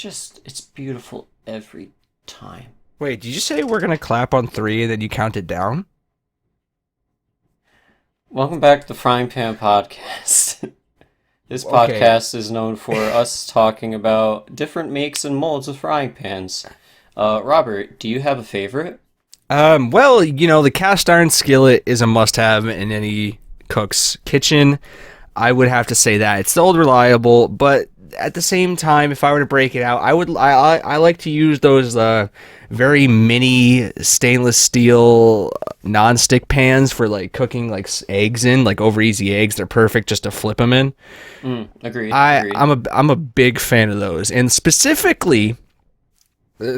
it's beautiful every time. Wait, did you say we're gonna clap on three and then you count it down? Welcome back to the Frying Pan Podcast. This Okay. podcast is known for us talking about different makes and molds of frying pans. Robert, do you have a favorite? Well, the cast iron skillet is a must-have in any cook's kitchen. I would have to say that it's the old reliable, but at the same time, if I were to break it out, I like to use those very mini stainless steel non-stick pans for like cooking like eggs in, like over easy eggs. They're perfect just to flip them in. Agreed, I agreed. I'm a big fan of those, and specifically.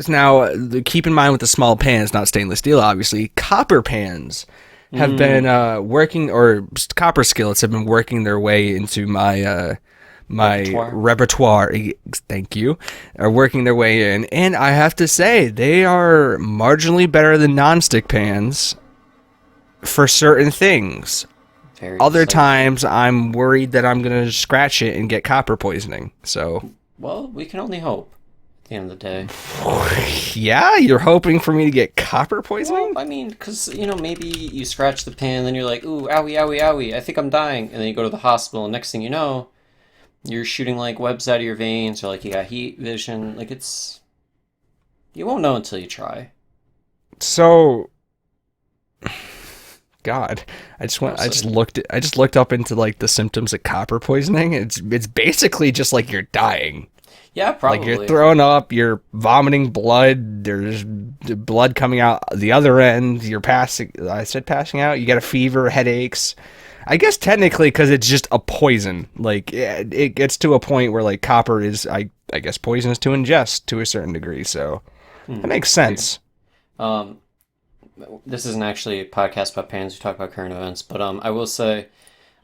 Now, keep in mind with the small pans, not stainless steel, obviously, copper pans have been working, or copper skillets have been working their way into my Repertoire. repertoire. Thank you. Are working their way in, and I have to say they are marginally better than nonstick pans for certain things. Very Other exciting. times, I'm worried that I'm gonna scratch it and get copper poisoning. So. Well, we can only hope at the end of the day. Yeah, you're hoping for me to get copper Well, poisoning? I mean, because, maybe you scratch the pan, then you're like, ooh, owie, owie, owie, I think I'm dying. And then you go to the hospital, and next thing you know, you're shooting, like, webs out of your veins, or, like, you got heat vision. Like, you won't know until you try. So, God, Honestly. I just looked up into like the symptoms of copper poisoning. It's basically just like you're dying. Yeah, Like you're probably. throwing up, you're vomiting blood, there's blood coming out the other end, you're passing, I said passing out, you got a fever, headaches. I guess technically because it's just a poison. Like it gets to a point where like copper is I guess poisonous to ingest to a certain degree. So that makes Agreed. sense. Um, this isn't actually a podcast about pans, we talk about current events, but I will say,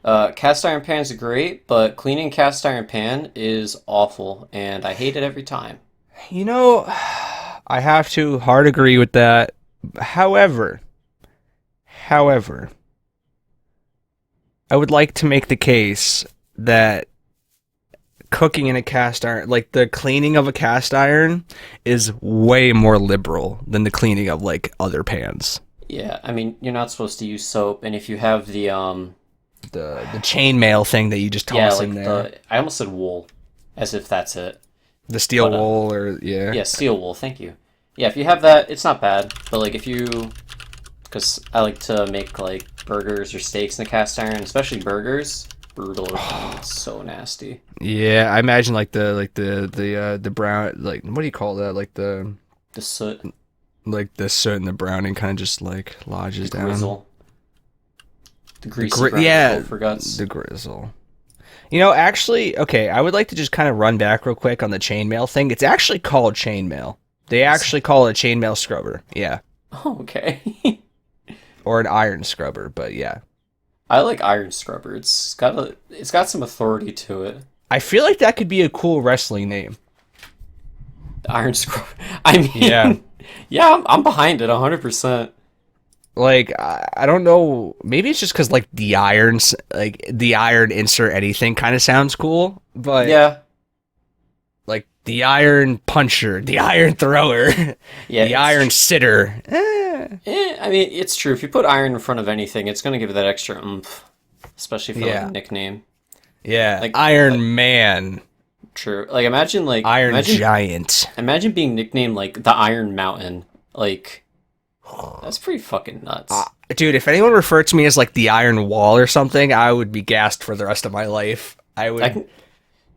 cast iron pans are great, but cleaning cast iron pan is awful, and I hate it every time. You know, I have to hard agree with that. However, however, I would like to make the case that cooking in a cast iron, like the cleaning of a cast iron, is way more liberal than the cleaning of like other pans. Yeah, I mean, you're not supposed to use soap, and if you have The chainmail thing that you just yeah, toss in like there, I almost said wool, as if that's it. the steel But wool, or yeah. yeah, steel wool. Thank you. Yeah, if you have that, it's not bad. But like if you, because I like to make like burgers or steaks in the cast iron, especially burgers. Brutal to clean. It's so nasty. Yeah, I imagine like the brown, like what do you call that? The soot, Like the soot and the browning kind of just like the lodges down. grizzle, the greasy brown Yeah, gopher guts. the grizzle. Actually, okay, I would like to just kind of run back real quick on the chainmail thing. It's actually called chainmail. They Is actually call it a chainmail scrubber. Yeah, oh, okay. or an iron scrubber, but yeah. I like iron scrubber. It's got some authority to it. I feel like that could be a cool wrestling name. The iron scrubber. I Yeah. mean, yeah, I'm behind it 100%. Like I don't know, maybe it's just because like the iron insert anything kind of sounds cool, but Yeah, like the iron puncher, the iron thrower, yeah. the iron sitter. I mean, it's true. If you put iron in front of anything, it's gonna give it that extra oomph, especially for like a Yeah, nickname. yeah, Like, Iron Man, true. Like, imagine Iron Giant. imagine being nicknamed like the Iron Mountain. Like, that's pretty fucking nuts. Dude, if anyone referred to me as like the Iron Wall or something, I would be gassed for the rest of my life. I I would. can,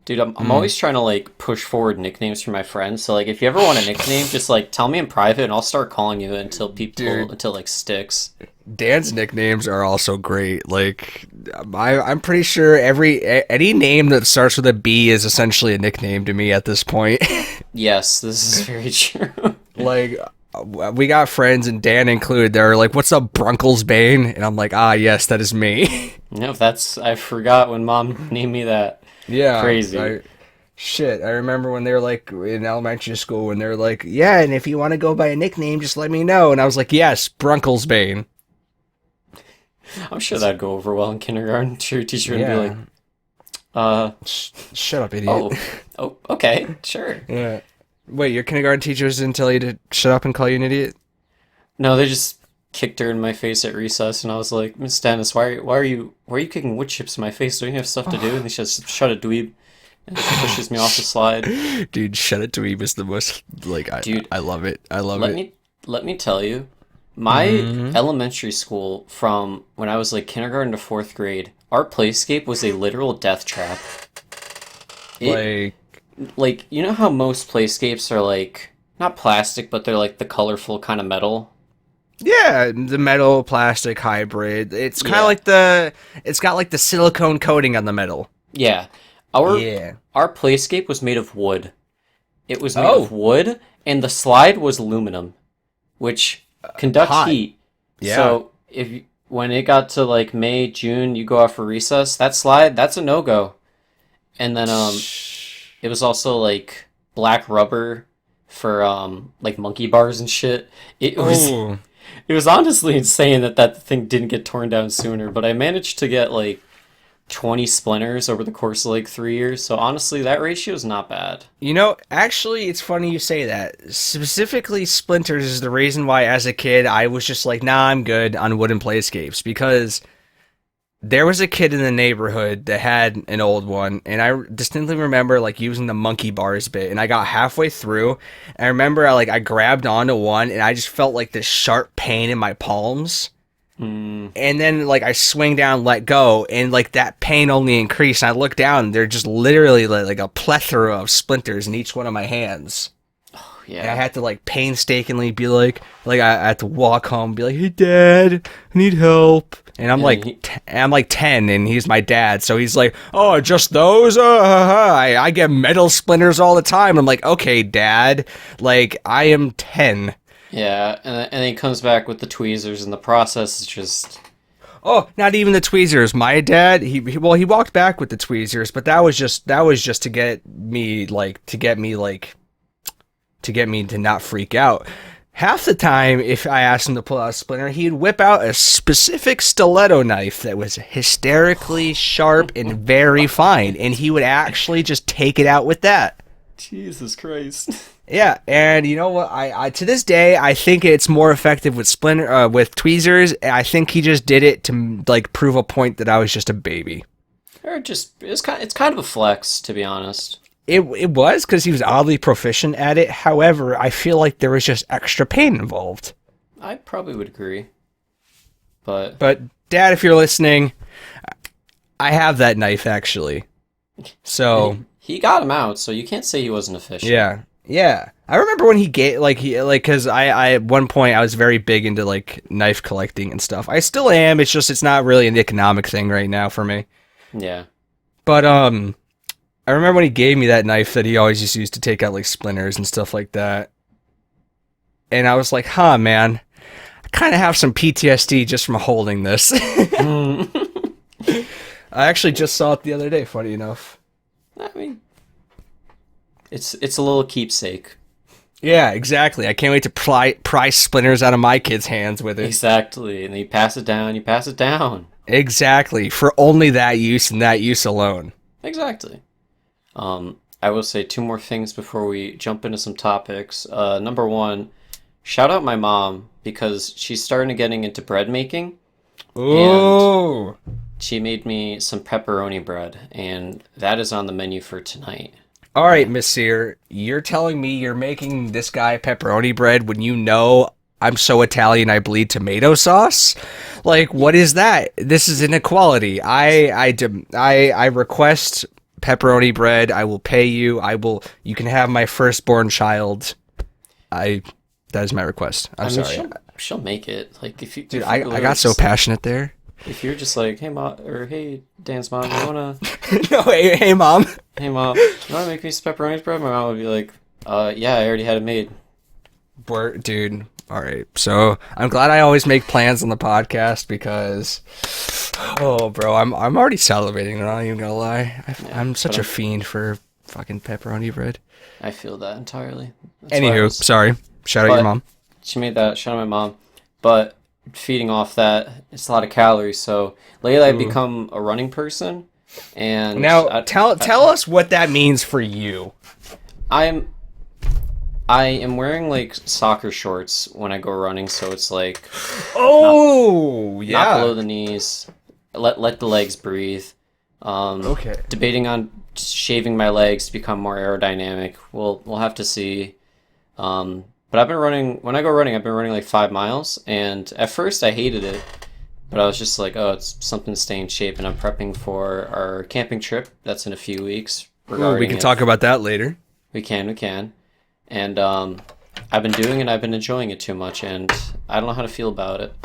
dude, I'm always trying to like push forward nicknames for my friends. So like, if you ever want a nickname, just like tell me in private, and I'll start calling you Dude, until like sticks. Dan's nicknames are also great. Like, I'm pretty sure any name that starts with a B is essentially a nickname to me at this point. Yes, this is very true. Like, we got friends, and Dan included. They're like, "What's up, Brunkles Bane?" And I'm like, "Ah, yes, that is me." No, that's I forgot when mom named me that. Yeah, Crazy. shit. I remember when they were like in elementary school, when they were like, "Yeah, and if you want to go by a nickname, just let me know." And I was like, "Yes, Brunkles Bane." I'm sure that'd go over well in kindergarten. Sure, teacher would be like, Yeah. Shut up, idiot. oh, oh, okay, sure. Yeah. Wait, your kindergarten teachers didn't tell you to shut up and call you an idiot? No, they just kicked her in my face at recess, and I was like, Miss Dennis, why are you kicking wood chips in my face? Don't you have stuff to do? And she says, shut it, dweeb. And she pushes me off the slide. Dude, shut it to me is the most, like, Dude, I love it. I love let it. me tell you, my elementary school, from when I was like kindergarten to fourth grade, our playscape was a literal death trap. It, Like, you know how most playscapes are like not plastic, but they're like the colorful kind of metal. yeah, the metal plastic hybrid. It's kind of Yeah. like it's got like the silicone coating on the metal. Yeah, our Yeah. our playscape was made of wood. It was made Oh. of wood, and the slide was aluminum, which conducts hot. heat. Yeah. So when it got to like May, June, you go out for recess. That slide, that's a no go. And then it was also like black rubber for like monkey bars and shit. It was Oh. it was honestly insane that thing didn't get torn down sooner. But I managed to get like 20 splinters over the course of like 3 years. So honestly, that ratio is not bad. You know, actually, it's funny you say that. Specifically, splinters is the reason why, as a kid, I was just like, nah, I'm good on wooden playscapes. Because there was a kid in the neighborhood that had an old one, and I distinctly remember, like, using the monkey bars bit, and I got halfway through, and I remember, I grabbed onto one, and I just felt, like, this sharp pain in my palms. And then, like, I swing down, let go, and, like, that pain only increased. And I look down, and they're just literally, like a plethora of splinters in each one of my hands. And I Yeah. had to, like, painstakingly be like, I had to walk home and be like, hey, Dad, I need help. And I'm, Yeah, like, he- I'm, like, 10, and he's my dad. So he's like, oh, just those? I get metal splinters all the time. I'm like, okay, Dad, like, I am 10. Yeah, and then he comes back with the tweezers, and the process is just Oh, not even the tweezers. My dad, he walked back with the tweezers, but that was just to get me to not freak out. Half the time, if I asked him to pull out a splinter, he'd whip out a specific stiletto knife that was hysterically sharp and very fine, and he would actually just take it out with that. Jesus Christ. Yeah, and you know what? I to this day I think it's more effective with tweezers. I think he just did it to like prove a point that I was just a baby. Or just it's kind of a flex, to be honest. It was because he was oddly proficient at it. However, I feel like there was just extra pain involved. I probably would agree. But But Dad, if you're listening, I have that knife actually. So he got him out, so you can't say he wasn't efficient. yeah. I remember when he gave because I at one point I was very big into like knife collecting and stuff. I still am. It's just it's not really an economic thing right now for me. Yeah. But I remember when he gave me that knife that he always used to use to take out like splinters and stuff like that. And I was like, huh, man, I kind of have some PTSD just from holding this. I actually just saw it the other day, funny enough. I mean, it's a little keepsake. Yeah, exactly. I can't wait to pry splinters out of my kids' hands with it. Exactly. And then you pass it down, you pass it down. Exactly. For only that use and that use alone. Exactly. I will say two more things before we jump into some topics. Number one, shout out my mom because she's starting getting into bread making. Ooh. She made me some pepperoni bread, and that is on the menu for tonight. All right, Miss Sear, you're telling me you're making this guy pepperoni bread when you know I'm so Italian I bleed tomato sauce? Like, what is that? This is inequality. I request pepperoni bread. I will pay you. You can have my firstborn child. That is my request. I'm sorry. She'll make it. Like if you, Dude, if I you got so passionate there. If you're just like, hey mom, or hey Dan's mom, you wanna, No, hey, Mom. hey mom, you wanna make me some pepperoni bread? My mom would be like, yeah, I already had it made. Dude, all right. So I'm glad I always make plans on the podcast because, oh, bro, I'm already salivating. I'm not even gonna lie. I'm such a fiend for fucking pepperoni bread. I feel that entirely. That's why I Anywho, was- sorry. Shout out your mom. She made that. Shout out my mom. But feeding off that, it's a lot of calories. So lately, I've become a running person, and Now tell us what that means for you. I'm I am wearing like soccer shorts when I go running, so it's like not Oh, not yeah. below the knees. Let the legs breathe. Okay. Debating on shaving my legs to become more aerodynamic. We'll have to see. But I've been running when I go running. I've been running like 5 miles, and at first I hated it, but I was just like, oh, it's something to stay in shape, and I'm prepping for our camping trip that's in a few weeks. Ooh, we Regarding can talk if about that later. we can, and I've been doing it. I've been enjoying it too much, and I don't know how to feel about it.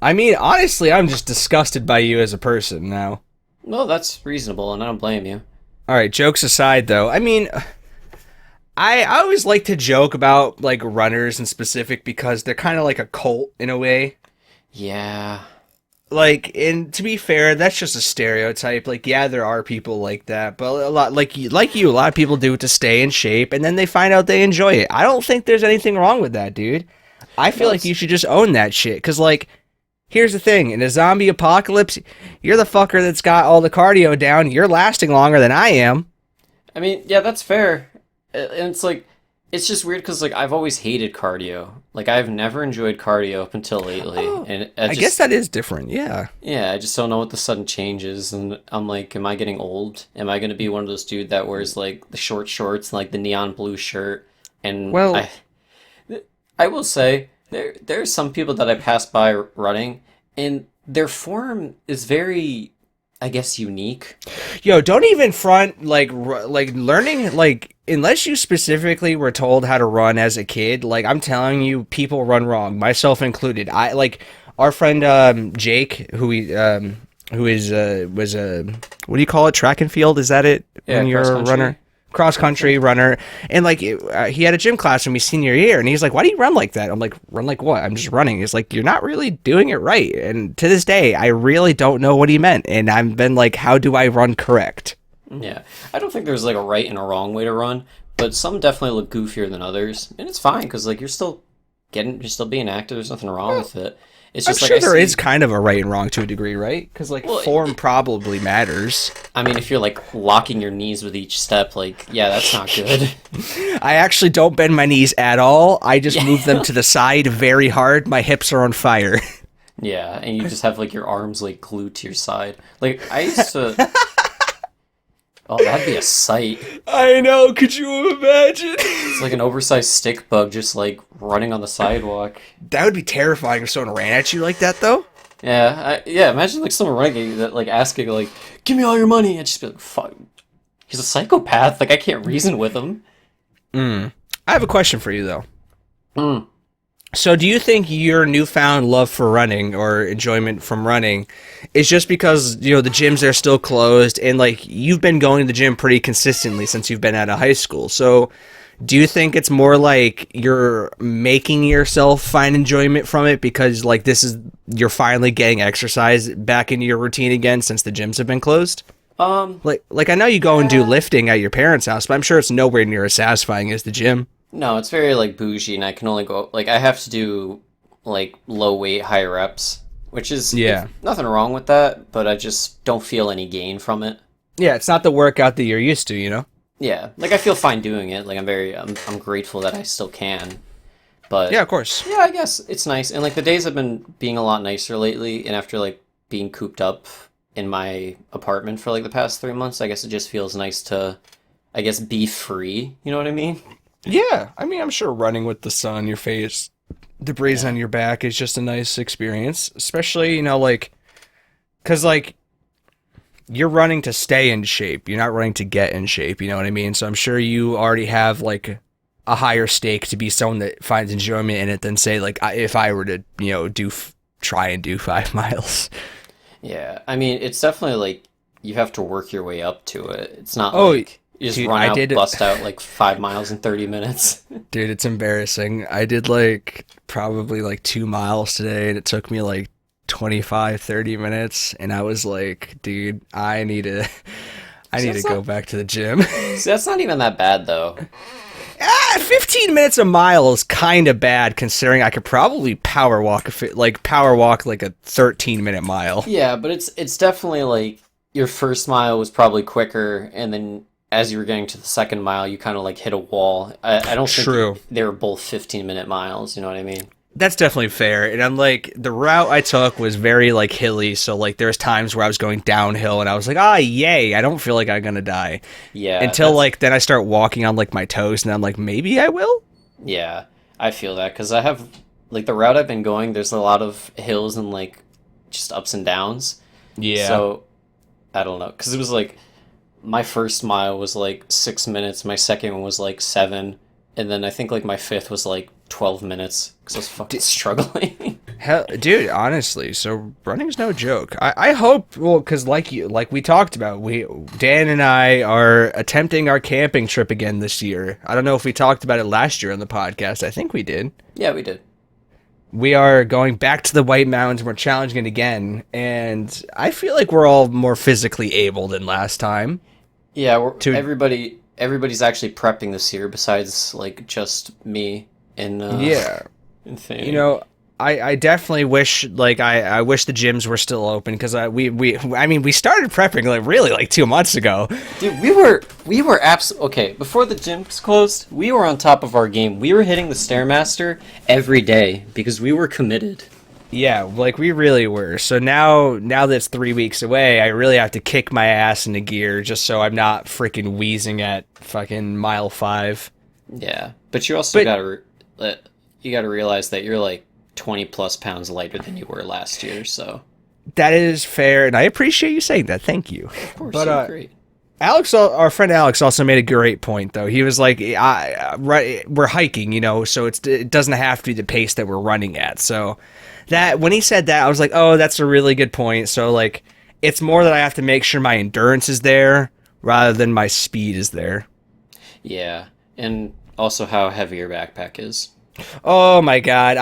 I mean, honestly, I'm just disgusted by you as a person now. Well, that's reasonable, and I don't blame you. All right, jokes aside, though, I mean, I always like to joke about like runners in specific because they're kind of like a cult in a way. Yeah. Like, and to be fair, that's just a stereotype. Like, yeah, there are people like that, but a lot like you, a lot of people do it to stay in shape, and then they find out they enjoy it. I don't think there's anything wrong with that, dude. I feel No, like you should just own that shit, because like, here's the thing: in a zombie apocalypse, you're the fucker that's got all the cardio down. You're lasting longer than I am. I mean, yeah, that's fair. And it's like, it's just weird because like I've always hated cardio. Like I've never enjoyed cardio up until lately, Oh, and I guess that is different. Yeah. yeah, I just don't know what the sudden changes. And I'm like, am I getting old? Am I gonna be one of those dude that wears like the short shorts and like the neon blue shirt? And Well, I will say there's some people that I pass by running, and their form is very, I guess, unique. yo, don't even front like learning like unless you specifically were told how to run as a kid. Like I'm telling you, people run wrong, myself included. I like our friend Jake, who is was a what do you call it? Track and field? Is that it? Yeah, When you're cross a country. runner, cross country runner, and like he had a gym class with me senior year, and he's like, "Why do you run like that?" I'm like, "Run like what? I'm just running." He's like, "You're not really doing it right." And to this day, I really don't know what he meant, and I've been like, "How do I run correct?" Yeah, I don't think there's like a right and a wrong way to run, but some definitely look goofier than others, and it's fine because like you're still being active. There's nothing wrong with it. It's I'm just like sure I there is see. kind of a right and wrong to a degree, right? Because like Well, form probably matters. I mean, if you're like locking your knees with each step, like yeah, that's not good. I actually don't bend my knees at all. I just move them Yeah, to the side very hard. My hips are on fire. yeah, and you just have like your arms like glued to your side. Like I used to. Oh, that'd be a sight. I know. Could you imagine? It's like an oversized stick bug just like running on the sidewalk. That would be terrifying if someone ran at you like that, though. Yeah, yeah. Imagine like someone running at you that like asking like, "Give me all your money," and just be like, "Fuck, he's a psychopath. Like I can't reason with him." I have a question for you, though. Mm. So, do you think your newfound love for running or enjoyment from running is just because, you know, the gyms are still closed and, like, you've been going to the gym pretty consistently since you've been out of high school? So, do you think it's more like you're making yourself find enjoyment from it because, like, you're finally getting exercise back into your routine again since the gyms have been closed? Like I know you go and do lifting at your parents' house, but I'm sure it's nowhere near as satisfying as the gym. No, it's very like bougie, and I can only go like I have to do like low weight, high reps, which is Yeah. nothing wrong with that, but I just don't feel any gain from it. Yeah, it's not the workout that you're used to, you know? Yeah, like I feel fine doing it. Like I'm grateful that I still can. But Yeah, of course. yeah, I guess it's nice. And like the days have been being a lot nicer lately, and after like being cooped up in my apartment for like the past 3 months, I guess it just feels nice to, I guess, be free. You know what I mean? Yeah, I mean, I'm sure running with the sun on your face, the breeze on your back is just a nice experience, especially, you know, like, because, like, you're running to stay in shape. You're not running to get in shape, you know what I mean? So I'm sure you already have, like, a higher stake to be someone that finds enjoyment in it than, say, like, if I were to, you know, try and do 5 miles. Yeah, I mean, it's definitely like you have to work your way up to it. It's not Oh, like you just dude, run I out, did. bust out like 5 miles in 30 minutes. Dude, it's embarrassing. I did like probably like 2 miles today and it took me like 25, 30 minutes. And I was like, dude, I need to, I So need to it's go not, back to the gym. see, that's not even that bad though. 15 minutes a mile is kind of bad considering I could probably power walk like a 13-minute mile. Yeah, but it's definitely like your first mile was probably quicker, and then as you were getting to the second mile, you kind of like hit a wall. I don't True. think they were both 15-minute miles. You know what I mean? That's definitely fair. And I'm like, the route I took was very like hilly, so like there's times where I was going downhill and I was like, ah, yay, I don't feel like I'm gonna die. Yeah, Until like then I start walking on like my toes and I'm like, maybe I will? yeah. I feel that because I have like the route I've been going. There's a lot of hills and like just ups and downs. Yeah. So I don't know because it was like my first mile was like 6 minutes, my second one was like 7, and then I think like my fifth was like 12 minutes because I was fucking struggling. Hell, dude, honestly, so running's no joke. I hope, well, because like we talked about, Dan and I are attempting our camping trip again this year. I don't know if we talked about it last year on the podcast. I think we did. Yeah, we did. We are going back to the White Mountains. We're challenging it again, and I feel like we're all more physically able than last time. Yeah, everybody's actually prepping this year besides like just me and Yeah. insane. You know, I definitely wish I wish the gyms were still open because we started prepping like really like 2 months ago. Dude, we were absolutely okay. Before the gyms closed, we were on top of our game. We were hitting the Stairmaster every day because we were committed. Yeah, like we really were. So now that it's 3 weeks away, I really have to kick my ass into gear just so I'm not freaking wheezing at fucking mile 5. Yeah, but you also gotta realize that you're like 20 plus pounds lighter than you were last year. So That is fair, and I appreciate you saying that. Thank you. of course, But you're great. Alex, our friend Alex, also made a great point, though. He was like, right, we're hiking, so it doesn't have to be the pace that we're running at. So that when he said that, I was like, oh, that's a really good point. So like, it's more that I have to make sure my endurance is there rather than my speed is there. Yeah, and also how heavy your backpack is. Oh my God,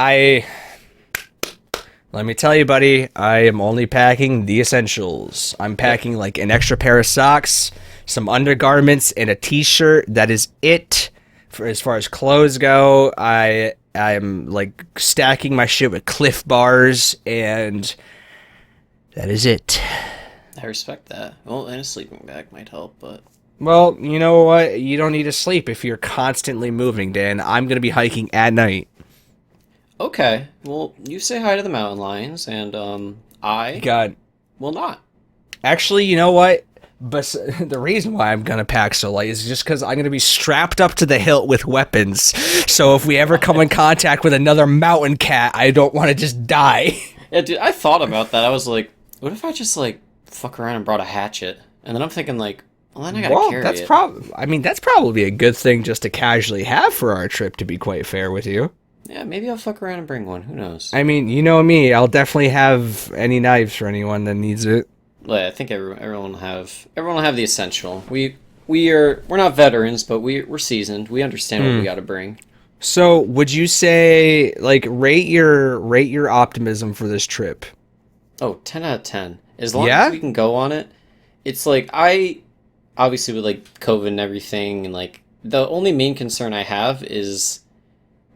let me tell you, buddy, I am only packing the essentials. I'm packing like an extra pair of socks, some undergarments, and a t-shirt. That is it. For as far as clothes go, I'm like stacking my shit with Cliff Bars, and that is it. I respect that. Well, and a sleeping bag might help, but Well, you know what? You don't need to sleep if you're constantly moving, Dan. I'm going to be hiking at night. okay. Well, you say hi to the mountain lions, and I God. will not. Actually, you know what? But the reason why I'm going to pack so light is just because I'm going to be strapped up to the hilt with weapons. So if we ever come in contact with another mountain cat, I don't want to just die. Yeah, dude, I thought about that. I was like, what if I just like fuck around and brought a hatchet? And then I'm thinking like, well, then I gotta carry that's it. that's probably a good thing just to casually have for our trip, to be quite fair with you. Yeah, maybe I'll fuck around and bring one. Who knows? I mean, you know me, I'll definitely have any knives for anyone that needs it. Well, I think everyone will have the essential. We're not veterans, but we're seasoned. We understand what we got to bring. So, would you say like rate your optimism for this trip? Oh, 10 out of 10. As long Yeah? as we can go on it. It's like I obviously with like COVID and everything, and like the only main concern I have is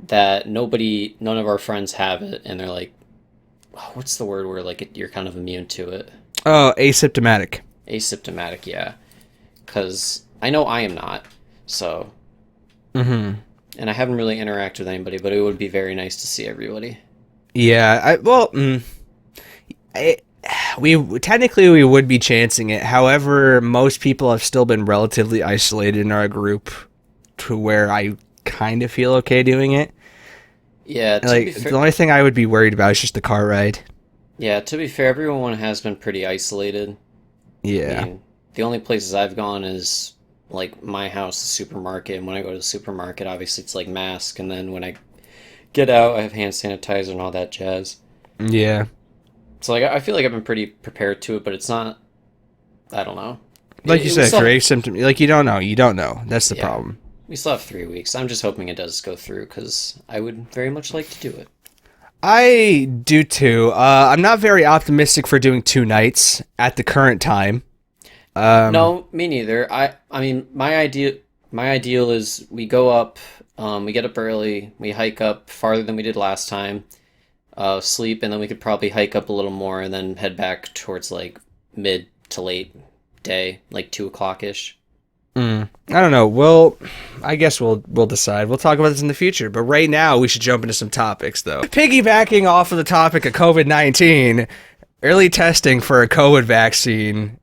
that none of our friends have it, and they're like, oh, what's the word where like you're kind of immune to it? Oh, asymptomatic. Asymptomatic, yeah. Because I know I am not, so. Mm-hmm. And I haven't really interacted with anybody, but it would be very nice to see everybody. Yeah, we would be chancing it. However, most people have still been relatively isolated in our group to where I kind of feel okay doing it. Yeah, Like the only thing I would be worried about is just the car ride. yeah, to be fair, everyone has been pretty isolated. Yeah. I mean, the only places I've gone is like my house, the supermarket, and when I go to the supermarket, obviously it's like mask, and then when I get out, I have hand sanitizer and all that jazz. Yeah. So like I feel like I've been pretty prepared to it, but it's not. I don't know. Like you said, if you're asymptomatic, like you don't know. That's the Yeah. problem. We still have 3 weeks. I'm just hoping it does go through because I would very much like to do it. I do too. I'm not very optimistic for doing 2 nights at the current time. No, me neither. I mean, my ideal is we go up, we get up early, we hike up farther than we did last time, sleep, and then we could probably hike up a little more and then head back towards like mid to late day, like 2 o'clock ish. I don't know. Well, I guess we'll decide. We'll talk about this in the future. But right now, we should jump into some topics, though. Piggybacking off of the topic of COVID-19, early testing for a COVID vaccine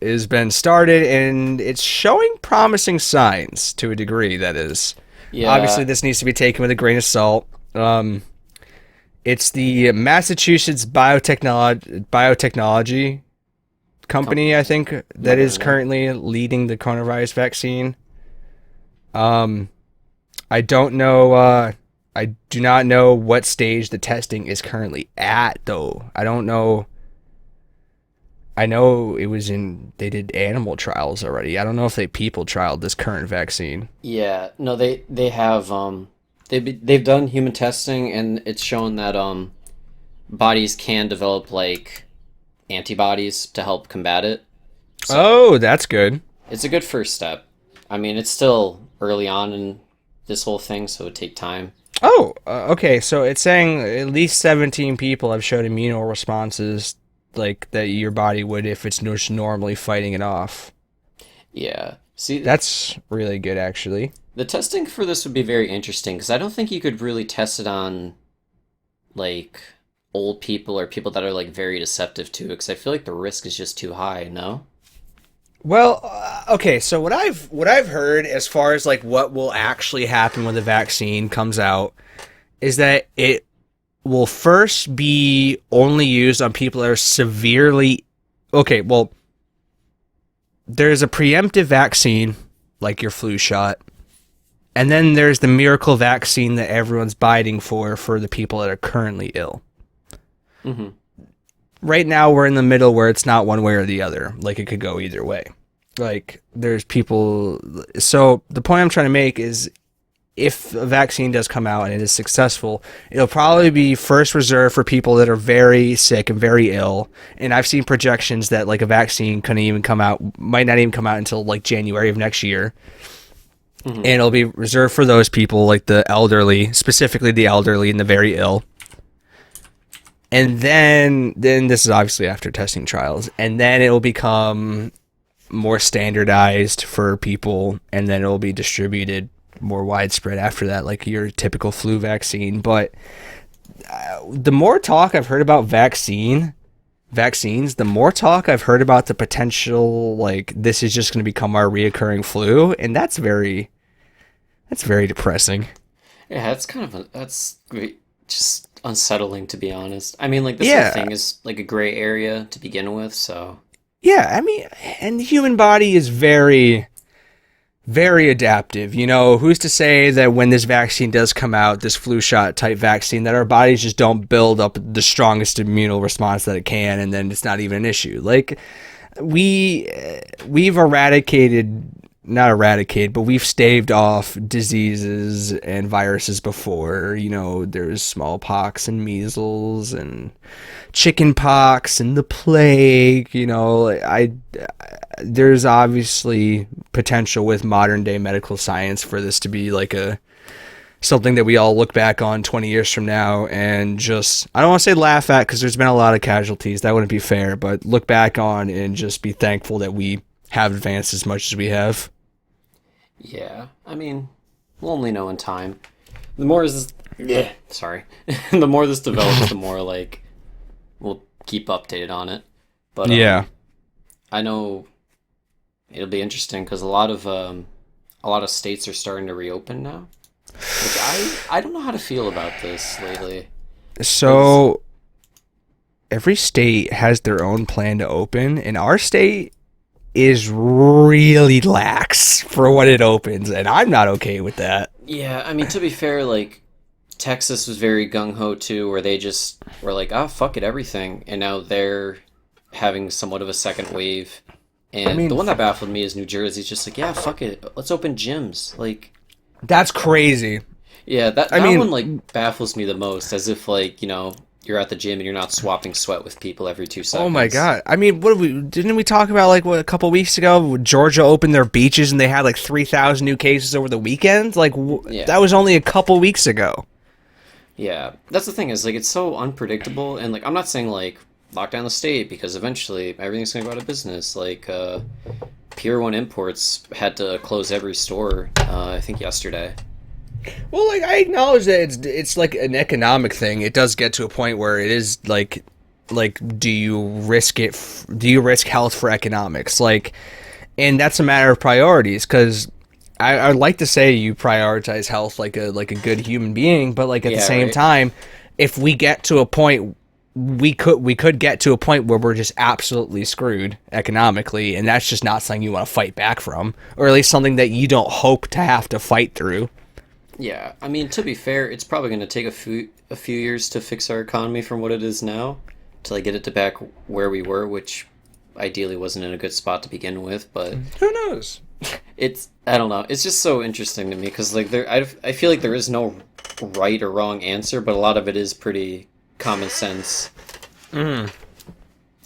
has been started, and it's showing promising signs to a degree. That is, Yeah. obviously, this needs to be taken with a grain of salt. It's the Massachusetts biotechnology company, I think, that is currently leading the coronavirus vaccine. I don't know. I do not know what stage the testing is currently at, though. I don't know. I know it was they did animal trials already. I don't know if they people trialed this current vaccine. Yeah, no, they have they've done human testing, and it's shown that bodies can develop like antibodies to help combat it. So Oh, that's good. it's a good first step. I mean, it's still early on in this whole thing, so it take time. Oh, okay. So it's saying at least 17 people have showed immune responses like that your body would if it's just normally fighting it off. Yeah. See, That's really good, actually. the testing for this would be very interesting because I don't think you could really test it on like old people or people that are like very deceptive to it because I feel like the risk is just too high, no? Well, okay. So what I've heard as far as like what will actually happen when the vaccine comes out is that it will first be only used on people that are severely okay. Well, there's a preemptive vaccine like your flu shot, and then there's the miracle vaccine that everyone's biting for the people that are currently ill. Mm-hmm. Right now we're in the middle where it's not one way or the other. Like it could go either way. Like there's people. So the point I'm trying to make is if a vaccine does come out and it is successful, it'll probably be first reserved for people that are very sick and very ill. And I've seen projections that like a vaccine might not even come out until like January of next year. Mm-hmm. And it'll be reserved for those people like the elderly, specifically the elderly and the very ill. And then this is obviously after testing trials, and then it will become more standardized for people, and then it will be distributed more widespread after that, like your typical flu vaccine. But the more talk I've heard about vaccines, the more talk I've heard about the potential, like this is just going to become our reoccurring flu, and that's very depressing. Yeah, that's just unsettling to be honest. I mean, like this Yeah. whole thing is like a gray area to begin with, so Yeah, I mean, and the human body is very, very adaptive. You know, who's to say that when this vaccine does come out, this flu shot type vaccine, that our bodies just don't build up the strongest immune response that it can, and then it's not even an issue. Like we've not eradicated, but we've staved off diseases and viruses before. You know, there's smallpox and measles and chicken pox and the plague. You know, there's obviously potential with modern day medical science for this to be like something that we all look back on 20 years from now and just, I don't want to say laugh at because there's been a lot of casualties. That wouldn't be fair, but look back on and just be thankful that we have advanced as much as we have. yeah. I mean, we'll only know in time. The more sorry. The more this develops, the more like we'll keep updated on it. But Yeah. I know it'll be interesting because a lot of states are starting to reopen now. Which I don't know how to feel about this lately. So every state has their own plan to open, and our state is really lax for when it opens, and I'm not okay with that. Yeah, I mean, to be fair, like, Texas was very gung-ho too, where they just were like, ah, fuck it, everything. And now they're having somewhat of a second wave. And the one that baffled me is New Jersey's just like, yeah, fuck it, let's open gyms. Like, That's crazy. yeah, that I mean- one, like, baffles me the most, as if, like, you know, you're at the gym and you're not swapping sweat with people every 2 seconds. Oh my god! I mean, didn't we talk about like a couple weeks ago? When Georgia opened their beaches and they had like 3,000 new cases over the weekend. Like Yeah. that was only a couple weeks ago. Yeah, that's the thing is, like, it's so unpredictable, and, like, I'm not saying, like, lock down the state, because eventually everything's gonna go out of business, like, Pier 1 Imports had to close every store, I think yesterday. Well, like I acknowledge that it's like an economic thing. It does get to a point where it is like do you risk it? Do you risk health for economics? Like, and that's a matter of priorities because. I'd like to say you prioritize health like a good human being, but like at the Yeah, same right. time, if we get to a point, we could get to a point where we're just absolutely screwed economically, and that's just not something you want to fight back from, or at least something that you don't hope to have to fight through. Yeah, I mean, to be fair, it's probably going to take a few years to fix our economy from what it is now, to like get it to back where we were, which ideally wasn't in a good spot to begin with. But Who knows? it's I don't know. It's just so interesting to me because like I feel like there is no right or wrong answer, but a lot of it is pretty common sense.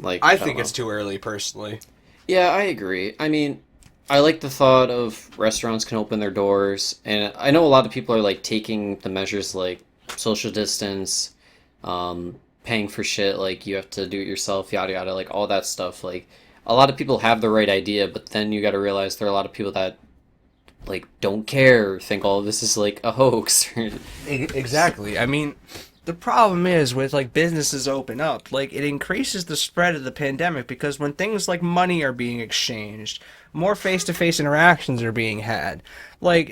Like I I don't think know. it's too early, personally. Yeah, I agree. I mean, I like the thought of restaurants can open their doors, and I know a lot of people are like taking the measures like social distance, paying for shit like you have to do it yourself, yada yada, like all that stuff. Like a lot of people have the right idea, but then you got to realize there are a lot of people that like don't care, or think all of this is like a hoax. Exactly. I mean, the problem is with like businesses open up, like it increases the spread of the pandemic because when things like money are being exchanged, more face-to-face interactions are being had. Like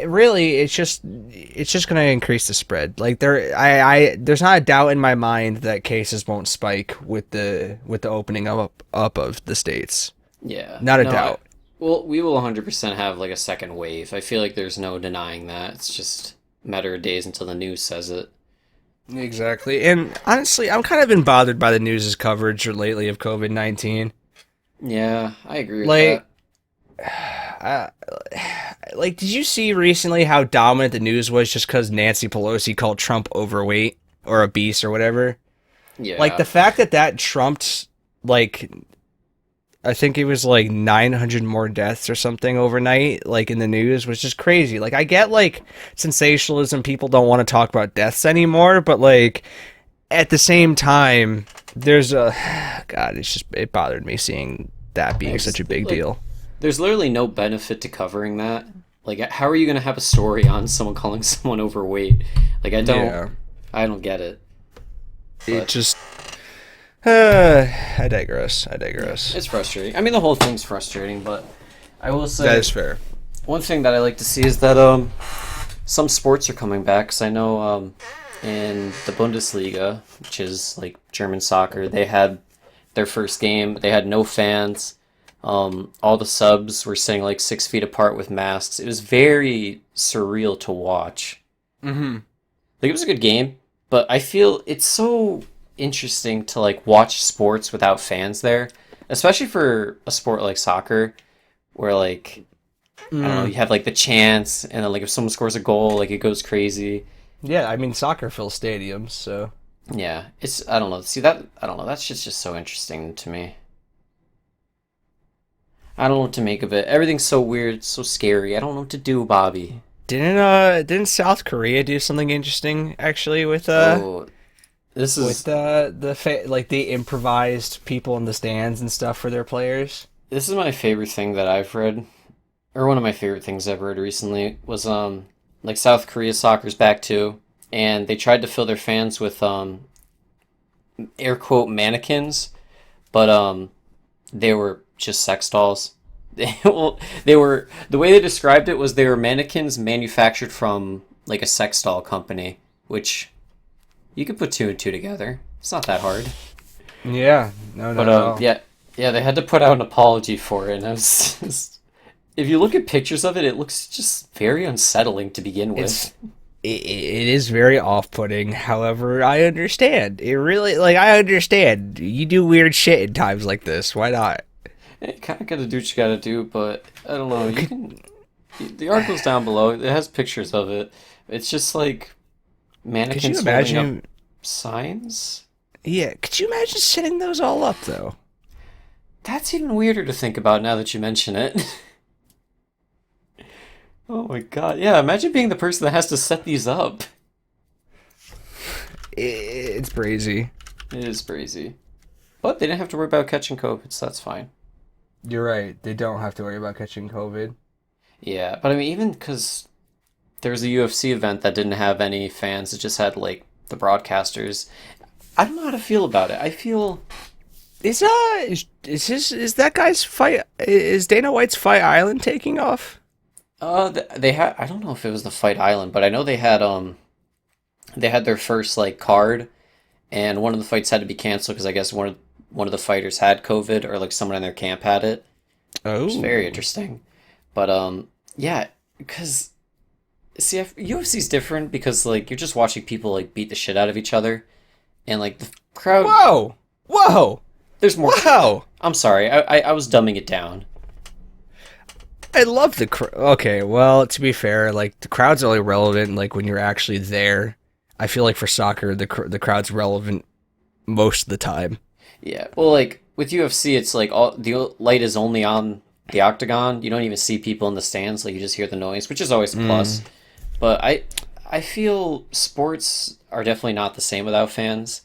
really, it's just going to increase the spread. Like there's not a doubt in my mind that cases won't spike with the opening up of the states. Yeah, Not a no, doubt. well, we will 100% have like a second wave. I feel like there's no denying that. It's just a matter of days until the news says it. Exactly. And honestly, I'm kind of been bothered by the news's coverage lately of COVID-19. Yeah, I agree with Like, that. uh, like, did you see recently how dominant the news was just because Nancy Pelosi called Trump overweight or obese or whatever? Like, Yeah. the fact that that trumped, like, I think it was like 900 more deaths or something overnight, like in the news, was just crazy. Like, I get like sensationalism, people don't want to talk about deaths anymore, but like, at the same time, there's a God. It bothered me seeing that being such Ex- a big like, deal. there's literally no benefit to covering that. Like, how are you gonna have a story on someone calling someone overweight? Like, Yeah, I don't get it. it But just. I digress. I digress. it's frustrating. I mean, the whole thing's frustrating, but I will That say is fair. one thing that I like to see is that some sports are coming back. Cause I know in the Bundesliga, which is like German soccer, they had their first game. They had no fans. All the subs were sitting like 6 feet apart with masks. It was very surreal to watch. Mm-hmm. Like it was a good game, but I feel it's so interesting to like watch sports without fans there, especially for a sport like soccer, where like I don't know, Mm. you have like the chants, and then like if someone scores a goal, like it goes crazy. Yeah, I mean soccer fills stadiums, so Yeah, it's I don't know. See that I don't know. That's just so interesting to me. I don't know what to make of it. Everything's so weird, so scary. I don't know what to do, Bobby. didn't South Korea do something interesting actually Oh, this is like the improvised people in the stands and stuff for their players? this is my favorite thing that I've read, or one of my favorite things I've read recently was like South Korea soccer's back too, and they tried to fill their fans with air quote mannequins, but they were just sex dolls. Well, they were the way they described it was they were mannequins manufactured from like a sex doll company, which you could put two and two together. It's not that hard. Yeah, no, But not at all. yeah, yeah, they had to put out an apology for it, and I was just, if you look at pictures of it, it looks just very unsettling to begin It's with. it is very off-putting. However, I understand. It really like I understand. You do weird shit in times like this. Why not? You kind of gotta do what you gotta do, but I don't know. You can. The article's down below. It has pictures of it. It's just like Could you mannequins holding up imagine? signs. Yeah, could you imagine setting those all up though? That's even weirder to think about now that you mention it. Oh my god. Yeah, imagine being the person that has to set these up. It's crazy. It is crazy. But they didn't have to worry about catching COVID, so that's fine. You're right. They don't have to worry about catching COVID. Yeah, but I mean, even because there was a UFC event that didn't have any fans, it just had like the broadcasters. I don't know how to feel about it. I feel Is that guy's fight? Is Dana White's Fight Island taking off? they had, I don't know if it was the Fight Island, but I know they had their first like card, and one of the fights had to be canceled because I guess one of the fighters had COVID, or like someone in their camp had it, which is very Oh, interesting. But yeah, because UFC's different because like you're just watching people like beat the shit out of each other, and like the crowd, whoa, whoa, there's more to it. whoa! I'm sorry, I was dumbing it down. I love the okay. Well, to be fair, like the crowd's only relevant like when you're actually there. I feel like for soccer, the crowd's relevant most of the time. Yeah, well, like with UFC, it's like all the light is only on the octagon. You don't even see people in the stands. Like you just hear the noise, which is always a plus. But I feel sports are definitely not the same without fans.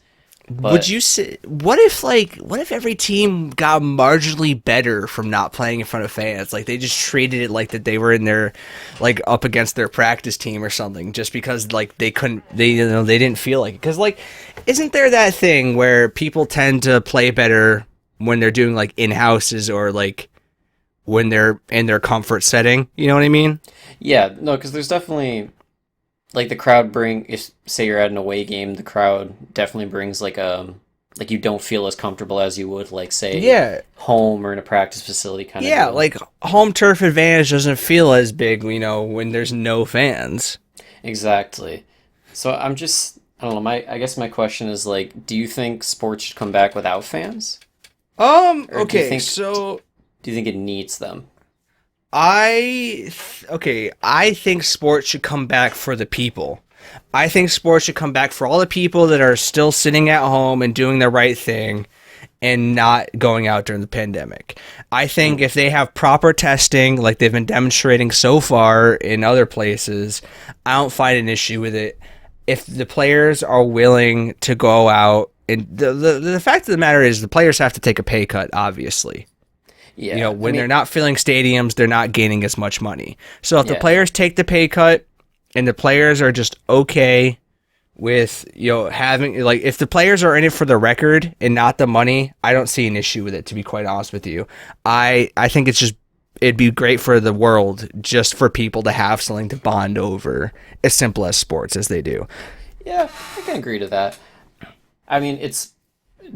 Would But you say what if every team got marginally better from not playing in front of fans? Like they just treated it like that they were in their like up against their practice team or something just because like they couldn't they didn't feel like it. Cuz like isn't there that thing where people tend to play better when they're doing like in-houses or like when they're in their comfort setting? You know what I mean? yeah, no, because there's definitely like the crowd bring if say you're at an away game, the crowd definitely brings like you don't feel as comfortable as you would like say Yeah. home or in a practice facility kind of Yeah, deal. like home turf advantage doesn't feel as big, when there's no fans. Exactly. So I don't know, my I guess my question is like, do you think sports should come back without fans? Or Okay, so do you think it needs them? I think sports should come back for the people. I think sports should come back for all the people that are still sitting at home and doing the right thing and not going out during the pandemic. I think if they have proper testing, like they've been demonstrating so far in other places, I don't find an issue with it. If the players are willing to go out, and the fact of the matter is the players have to take a pay cut, obviously. Yeah. I When they're mean, not filling stadiums, they're not gaining as much money. So if the yeah. players take the pay cut and the players are just okay with, having, like, if the players are in it for the record and not the money, I don't see an issue with it, to be quite honest with you. I think it'd be great for the world just for people to have something to bond over as simple as sports as they do. Yeah, I can agree to that. I mean, it's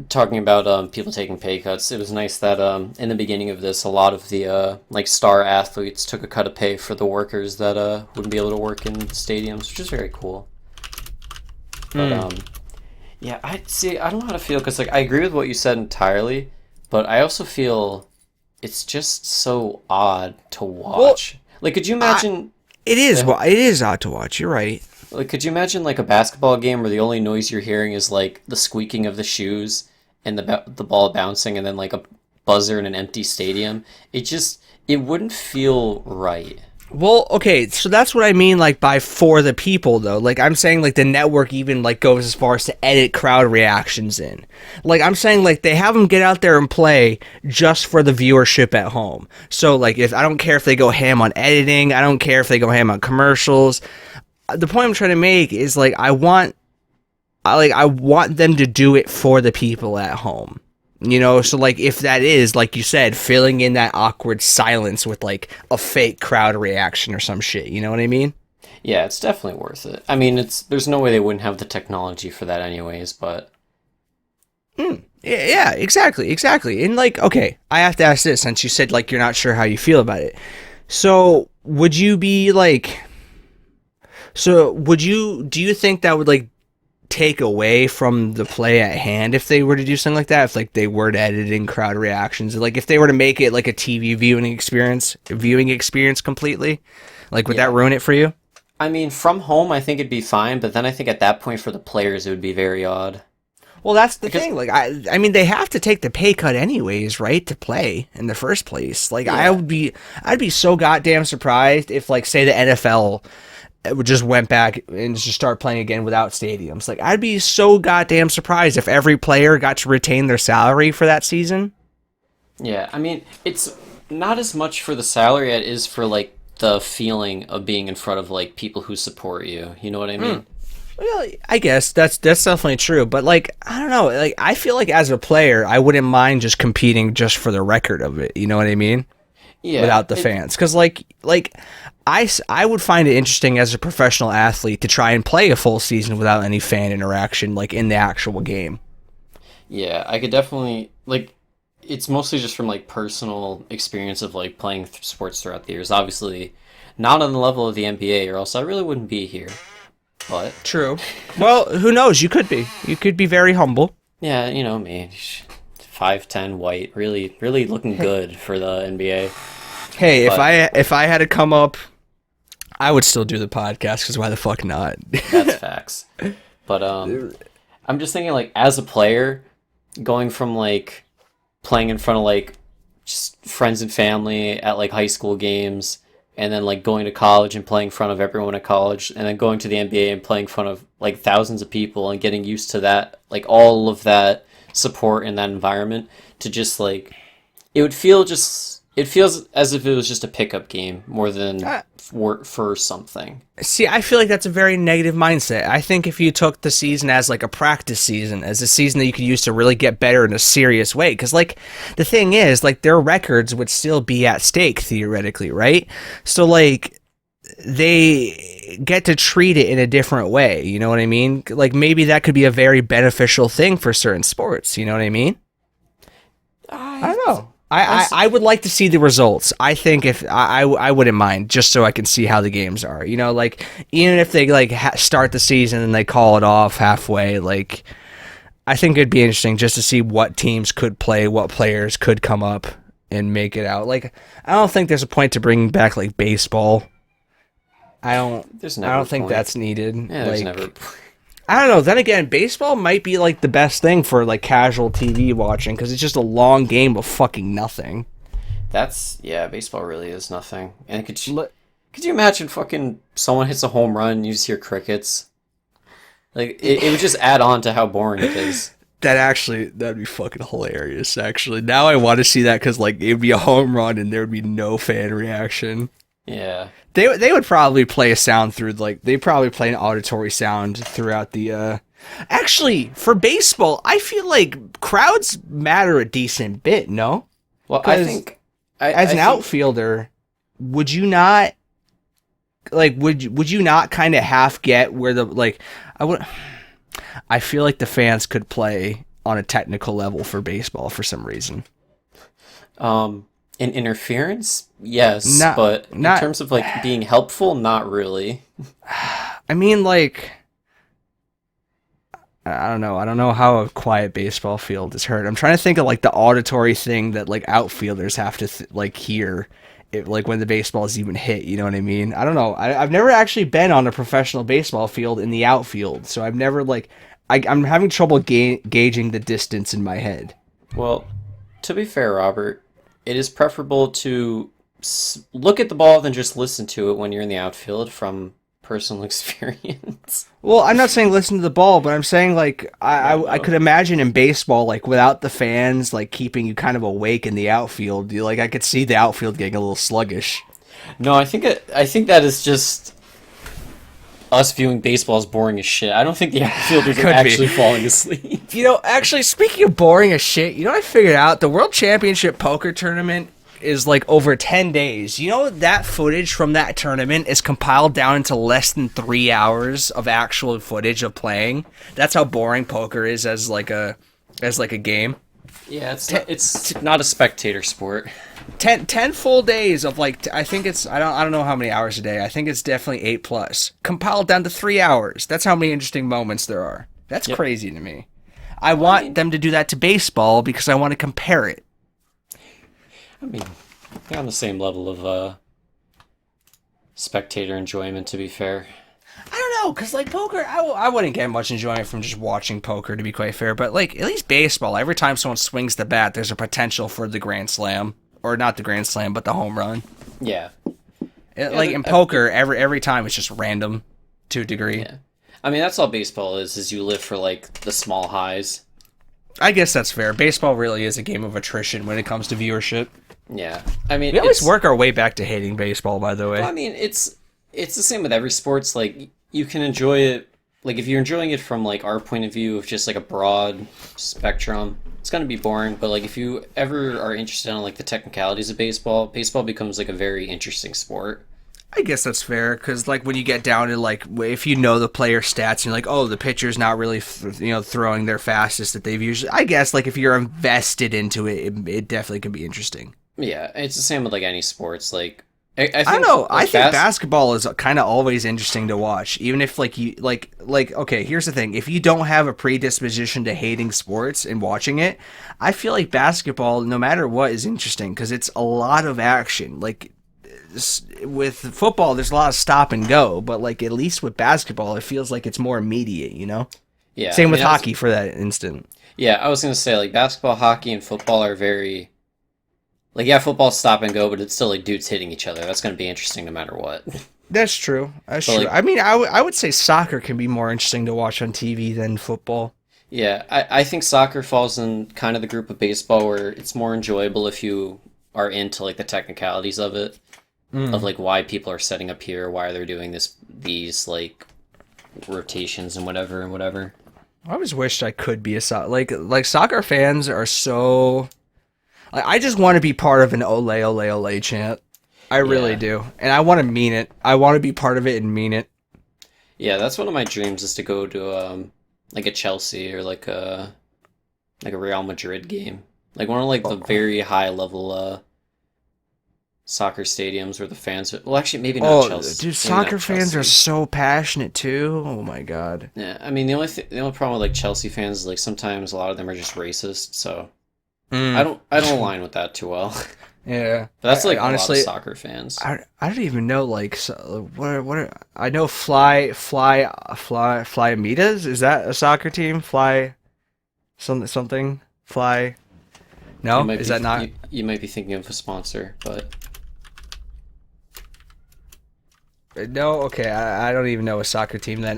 talking about people taking pay cuts. It was nice that in the beginning of this, a lot of the like star athletes took a cut of pay for the workers that wouldn't be able to work in stadiums, which is very cool. But yeah, I see. I don't know how to feel because like I agree with what you said entirely, but I also feel it's just so odd to Well, watch. Like, could you I, imagine? it is odd to watch. You're right. Like, could you imagine like a basketball game where the only noise you're hearing is like the squeaking of the shoes and the ball bouncing, and then like a buzzer in an empty stadium? It wouldn't feel right. Well, okay, so that's what I mean, like, by for the people, though. Like, I'm saying, like, the network even, like, goes as far as to edit crowd reactions in. Like, I'm saying, like, they have them get out there and play just for the viewership at home. So, like, if I don't care if they go ham on editing, I don't care if they go ham on commercials. The point I'm trying to make is, like, I want them to do it for the people at home. So like if that is like you said, filling in that awkward silence with like a fake crowd reaction or some shit, you know what I mean? Yeah, it's definitely worth it. I mean, it's there's no way they wouldn't have the technology for that anyways, but Yeah, exactly. And like, okay, I have to ask this since you said like you're not sure how you feel about it. So would you be like, do you think that would like take away from the play at hand if they were to do something like that, if like they were to edit in crowd reactions, like if they were to make it like a TV viewing experience completely, like would yeah. that ruin it for you? I mean, from home, I think it'd be fine, but then I think at that point for the players, it would be very odd. Well, that's the Because, thing, like I mean they have to take the pay cut anyways, right, to play in the first place. Like yeah, I'd be so goddamn surprised if like say the NFL just went back and just start playing again without stadiums. Like I'd be so goddamn surprised if every player got to retain their salary for that season. Yeah, I mean, it's not as much for the salary as it is for like the feeling of being in front of like people who support you. You know what I mean? Well, I guess that's definitely true, but like I don't know, like I feel like as a player, I wouldn't mind just competing just for the record of it. You know what I mean? Yeah, Without the fans, because I would find it interesting as a professional athlete to try and play a full season without any fan interaction, like in the actual game. yeah, I could definitely like. It's mostly just from like personal experience of like playing sports throughout the years. Obviously, not on the level of the NBA, or else I really wouldn't be here. But True. Well, who knows? You could be. You could be very humble. yeah, you know me, 5'10", white, really, really looking good for the NBA. Hey, But if I had to come up, I would still do the podcast because why the fuck not? that's facts. But I'm just thinking like as a player, going from like playing in front of like just friends and family at like high school games, and then like going to college and playing in front of everyone at college, and then going to the NBA and playing in front of like thousands of people and getting used to that, like all of that support in that environment, to just like it feels as if it was just a pickup game more than for something. See, I feel like that's a very negative mindset. I think if you took the season as like a practice season, as a season that you could use to really get better in a serious way, because like the thing is, like their records would still be at stake theoretically, right? So like they get to treat it in a different way. You know what I mean? Like maybe that could be a very beneficial thing for certain sports. You know what I mean? I don't know. I would like to see the results. I think if I wouldn't mind just so I can see how the games are. You know, like even if they like start the season and they call it off halfway, like I think it'd be interesting just to see what teams could play, what players could come up and make it out. Like I don't think there's a point to bringing back like baseball. I There's never a don't think point. that's needed. Yeah, there's like, never. I don't know. Then again, baseball might be like the best thing for like casual TV watching because it's just a long game of fucking nothing. That's yeah. Baseball really is nothing. And could you imagine fucking someone hits a home run and you just hear crickets? Like it would just add on to how boring it is. That'd be fucking hilarious. Actually, now I want to see that because like it'd be a home run and there would be no fan reaction. Yeah. They would probably play a sound through like they probably play an auditory sound throughout the. Actually, for baseball, I feel like crowds matter a decent bit. No, Well, I 'Cause think as an think, outfielder, would you not like would you not kind of half get where the like I would I feel like the fans could play on a technical level for baseball for some reason. in interference, yes, Not but in not terms of like being helpful, not really. I mean like I don't know. I don't know how a quiet baseball field is heard. I'm trying to think of like the auditory thing that like outfielders have to like hear it, like when the ball is even hit. You know what I mean? I don't know. I've never actually been on a professional baseball field in the outfield, so I've never like I'm having trouble gauging the distance in my head. Well, to be fair, Robert, it is preferable to look at the ball than just listen to it when you're in the outfield from personal experience. Well, I'm not saying listen to the ball, but I'm saying like I No. could imagine in baseball like without the fans like keeping you kind of awake in the outfield. Like I could see the outfield getting a little sluggish. No, I think that is just us viewing baseball as boring as shit. I don't think the outfielders are Could be. actually falling asleep. You know, actually, speaking of boring as shit, you know what I figured out? The World Championship Poker Tournament is like over 10 days. You know that footage from that tournament is compiled down into less than 3 hours of actual footage of playing. That's how boring poker is as like a game. Yeah, it's not a spectator sport. 10 full days of like I think it's I don't know how many hours a day. I think it's definitely 8 plus. Compiled down to 3 hours. That's how many interesting moments there are. That's Yep. crazy to me. I want them to do that to baseball because I want to compare it. I mean, they're on the same level of spectator enjoyment, to be fair. I don't know, because, like, poker, I wouldn't get much enjoyment from just watching poker, to be quite fair. But, like, at least baseball, every time someone swings the bat, there's a potential for the grand slam. Or not the grand slam, but the home run. Yeah. Like, in poker, every time it's just random to a degree. Yeah. I mean, that's all baseball is you live for, like, the small highs. I guess that's fair. Baseball really is a game of attrition when it comes to viewership. Yeah, I mean, We always work our way back to hating baseball, by the well, way. I mean, it's the same with every sports. Like you can enjoy it. Like if you're enjoying it from like our point of view of just like a broad spectrum, it's gonna be boring. But like if you ever are interested in like the technicalities of baseball, baseball becomes like a very interesting sport. I guess that's fair because, like, when you get down to like, if you know the player stats, and you're like, oh, the pitcher's not really, throwing their fastest that they've usually. I guess, like, if you're invested into it, it definitely can be interesting. Yeah, it's the same with like any sports. Like I I don't think know. like I think basketball is kind of always interesting to watch, even if like you like. Okay, here's the thing: if you don't have a predisposition to hating sports and watching it, I feel like basketball, no matter what, is interesting because it's a lot of action. Like with football, there's a lot of stop and go, but like at least with basketball, it feels like it's more immediate. Yeah, Same I with mean, hockey for that instant. yeah, I was gonna say like basketball, hockey, and football are very like yeah, football's stop and go, but it's still like dudes hitting each other. That's gonna be interesting no matter what. That's true. That's But true. like I mean, I would say soccer can be more interesting to watch on TV than football. yeah, I think soccer falls in kind of the group of baseball where it's more enjoyable if you are into like the technicalities of it, of like why people are setting up here, why they're doing these like rotations and whatever and whatever. I always wished I could be a like soccer fans are so. I just want to be part of an ole ole ole chant. I really Yeah. do, and I want to mean it. I want to be part of it and mean it. Yeah, that's one of my dreams is to go to like a Chelsea or like a Real Madrid game. Like one of like the very high level soccer stadiums where the fans well actually maybe not Oh, Chelsea. dude, Maybe not soccer fans are Chelsea. so passionate too. Oh my god. Yeah, I mean the only problem with like Chelsea fans is like sometimes a lot of them are just racist, so Mm, I don't align with that too well. yeah, But that's like honestly, a lot of soccer fans. I don't even know like I know Fly Amitas. Is that a soccer team? Fly something Fly. You No, might is be that not? you might be thinking of a sponsor, but No, okay, I don't even know a soccer team then.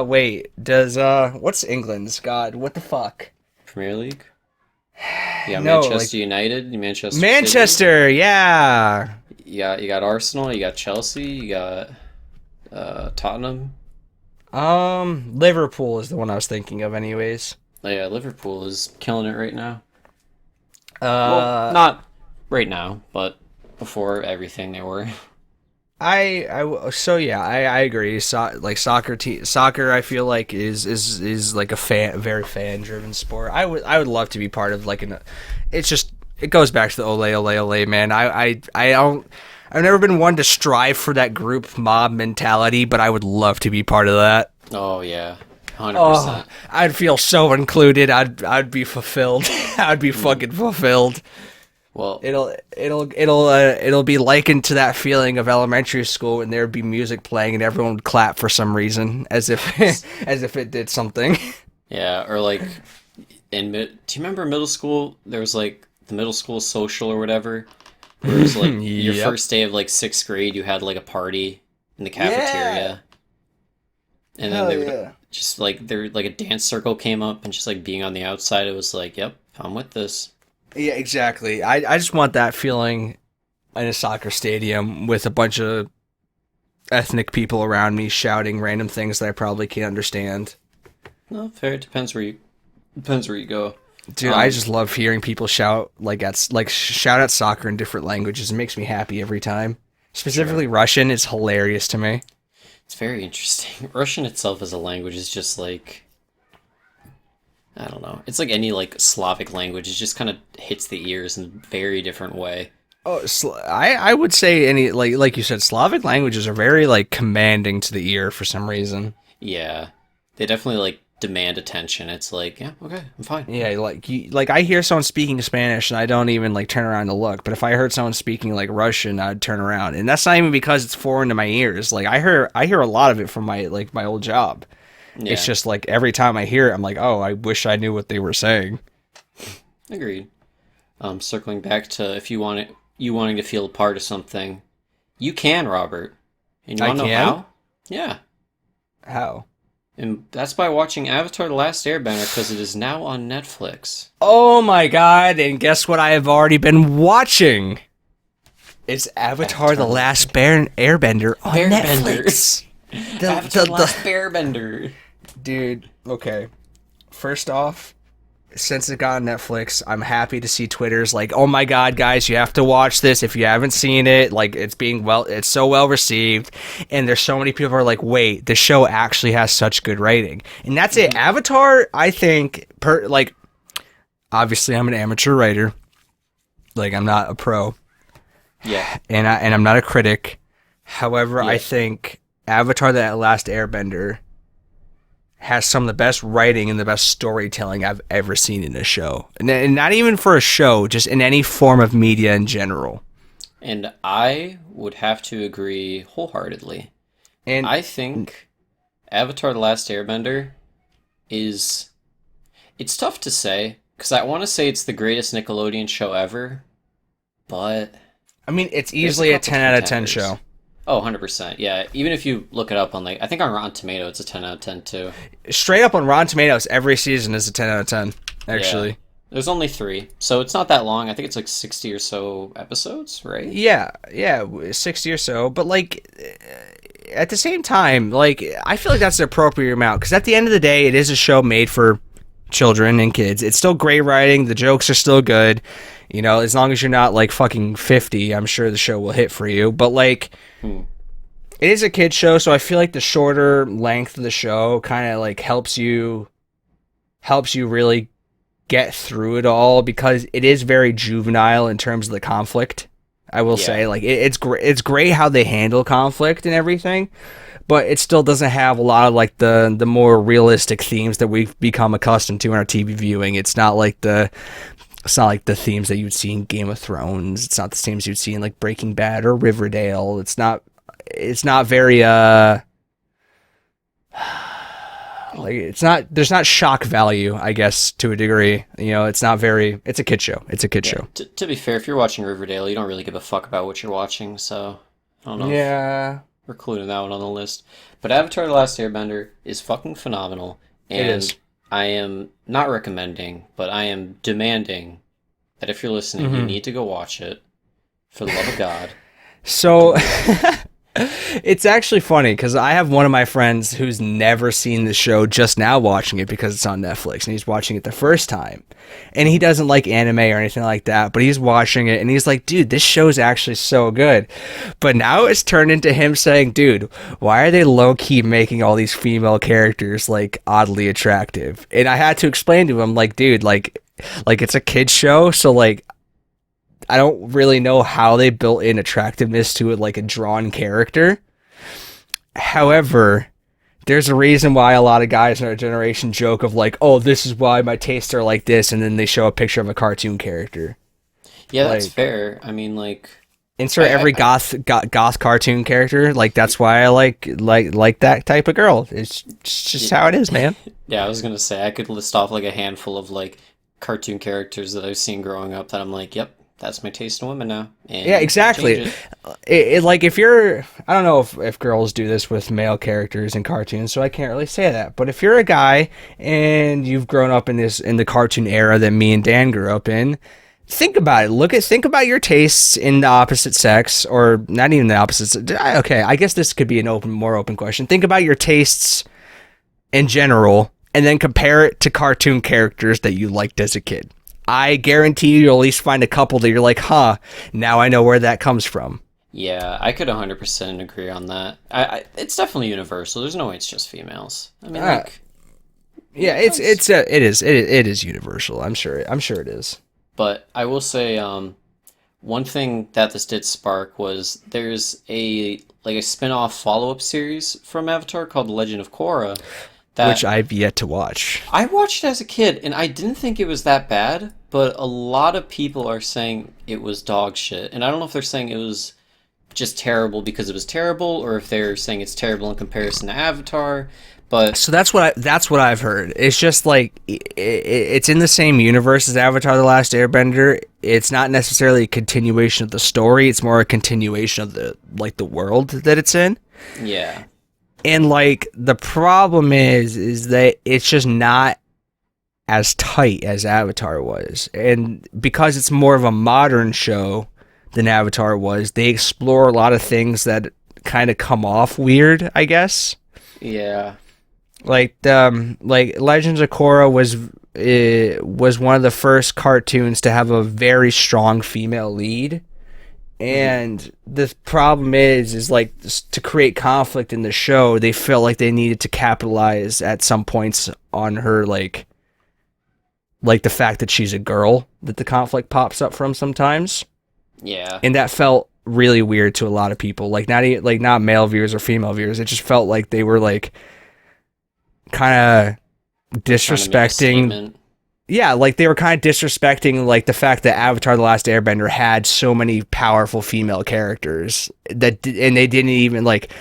Wait, does what's England's? God, what the fuck? Premier League? You got No, Manchester United, Manchester City. Manchester, yeah. You got Arsenal, you got Chelsea, you got Tottenham. Liverpool is the one I was thinking of, anyways. Oh, yeah, Liverpool is killing it right now. Well, Uh, not right now, but before everything they were. so yeah, I agree. Soccer, I feel like is like a very fan driven sport. I would love to be part of like it's just it goes back to the ole ole ole man. I don't. I've never been one to strive for that group mob mentality, but I would love to be part of that. Oh yeah, 100%. Oh, I'd feel so included. I'd be fulfilled. I'd be fucking fulfilled. Well, It'll be likened to that feeling of elementary school when there'd be music playing and everyone would clap for some reason, as if as if it did something. yeah, or like do you remember middle school? There was like the middle school social or whatever. Where it was like your Yep. first day of like sixth grade, you had like a party in the cafeteria, and then Hell they would yeah. just like there like a dance circle came up, and just like being on the outside, it was like, yep, I'm with this. Yeah, exactly. I just want that feeling in a soccer stadium with a bunch of ethnic people around me shouting random things that I probably can't understand. No, fair. It depends where you go. Dude, I just love hearing people shout shout at soccer in different languages. It makes me happy every time. Specifically Russian is hilarious to me. It's very interesting. Russian itself as a language is just like I don't know. It's like any like Slavic language. It just kind of hits the ears in a very different way. Oh, I would say any like you said, Slavic languages are very like commanding to the ear for some reason. Yeah, they definitely like demand attention. It's like, yeah, okay, I'm fine. Yeah, like I hear someone speaking Spanish and I don't even like turn around to look. But if I heard someone speaking like Russian, I'd turn around, and that's not even because it's foreign to my ears. Like I hear a lot of it from my old job. Yeah, It's just like every time I hear it, I'm like, oh, I wish I knew what they were saying. agreed. Circling back to if you wanting to feel a part of something, you can, Robert. And you I want to know can? how? Yeah. How? And that's by watching Avatar: The Last Airbender because it is now on Netflix. Oh my god, and guess what I have already been watching? It's Avatar: The Last Airbender on Netflix. Avatar: The Last Airbender. Dude, okay. First off, since it got on Netflix, I'm happy to see Twitter's like, oh my god, guys, you have to watch this if you haven't seen it. Like, it's so well received, and there's so many people who are like, wait, the show actually has such good writing, and that's it. Avatar, I think, obviously, I'm an amateur writer, like I'm not a pro, Yeah, and I'm not a critic. However, Yeah. I think Avatar: The Last Airbender has some of the best writing and the best storytelling I've ever seen in a show. And not even for a show, just in any form of media in general. and I would have to agree wholeheartedly. And I think Avatar: The Last Airbender is... It's tough to say, because I want to say it's the greatest Nickelodeon show ever, but... I mean, it's easily a couple 10 out of 10 contenders. show. Oh, 100%. Yeah, even if you look it up on, like... I think on Rotten Tomato, it's a 10 out of 10, too. Straight up on Rotten Tomatoes, every season is a 10 out of 10, actually. Yeah. There's only 3, so it's not that long. I think it's like 60 or so episodes, right? Yeah, 60 or so. But, like, at the same time, like, I feel like that's the appropriate amount. Because at the end of the day, it is a show made for children and kids. It's still great writing. The jokes are still good. You know, as long as you're not, like, fucking 50, I'm sure the show will hit for you. But, like, it is a kid's show, so I feel like the shorter length of the show kind of, like, helps you really get through it all, because it is very juvenile in terms of the conflict. I will say, like, it's great how they handle conflict and everything, but it still doesn't have a lot of, like, the more realistic themes that we've become accustomed to in our TV viewing. It's not like the themes that you'd see in Game of Thrones. It's not the themes you'd see in, like, Breaking Bad or Riverdale. It's not very there's not shock value, I guess, to a degree. You know, it's a kid show. It's a kid show. To be fair, if you're watching Riverdale, you don't really give a fuck about what you're watching, so I don't know Yeah. if we're including that one on the list. But Avatar: The Last Airbender is fucking phenomenal, and It is. I am not recommending, but I am demanding that if you're listening, you need to go watch it. For the love of God. So it's actually funny because I have one of my friends who's never seen the show, just now watching it because it's on Netflix, and he's watching it the first time, and he doesn't like anime or anything like that, but he's watching it and he's like, dude, this show's actually so good. But now it's turned into him saying, dude, why are they low-key making all these female characters like oddly attractive? And I had to explain to him, like, dude, like it's a kid's show, so like I don't really know how they built in attractiveness to it, like a drawn character. However, there's a reason why a lot of guys in our generation joke of like, oh, this is why my tastes are like this, and then they show a picture of a cartoon character. Yeah, that's Like, fair. I mean, like... insert every goth cartoon character. Like, that's why I like that type of girl. It's just how it is, man. Yeah, I was gonna say, I could list off like a handful of like cartoon characters that I've seen growing up that I'm like, yep, that's my taste in women now. And Yeah, exactly. change It like, if you're, I don't know if girls do this with male characters in cartoons, so I can't really say that. But if you're a guy and you've grown up in the cartoon era that me and Dan grew up in, think about it. Think about your tastes in the opposite sex, or not even the opposite. Okay, I guess this could be more open question. Think about your tastes in general, and then compare it to cartoon characters that you liked as a kid. I guarantee you'll at least find a couple that you're like, huh, now I know where that comes from. Yeah, I could 100% agree on that. It's definitely universal. There's no way it's just females. I mean, like... Yeah, it is universal. I'm sure it is. But I will say, one thing that this did spark was there's a spin-off follow-up series from Avatar called The Legend of Korra. Which I've yet to watch. I watched it as a kid, and I didn't think it was that bad, but a lot of people are saying it was dog shit. And I don't know if they're saying it was just terrible because it was terrible, or if they're saying it's terrible in comparison to Avatar. But so that's what I've heard. It's just like it's in the same universe as Avatar: The Last Airbender. It's not necessarily a continuation of the story. It's more a continuation of the world that it's in. yeah. And like the problem is that it's just not as tight as Avatar was. And because it's more of a modern show than Avatar was, they explore a lot of things that kind of come off weird, I guess. Yeah. Like Legends of Korra was one of the first cartoons to have a very strong female lead. And the problem is like to create conflict in the show, they felt like they needed to capitalize at some points on her like the fact that she's a girl that the conflict pops up from sometimes. Yeah. And that felt really weird to a lot of people. Like not male viewers or female viewers. It just felt like they were like kind of disrespecting. Yeah, like they were kind of disrespecting like the fact that Avatar: The Last Airbender had so many powerful female characters and they didn't even like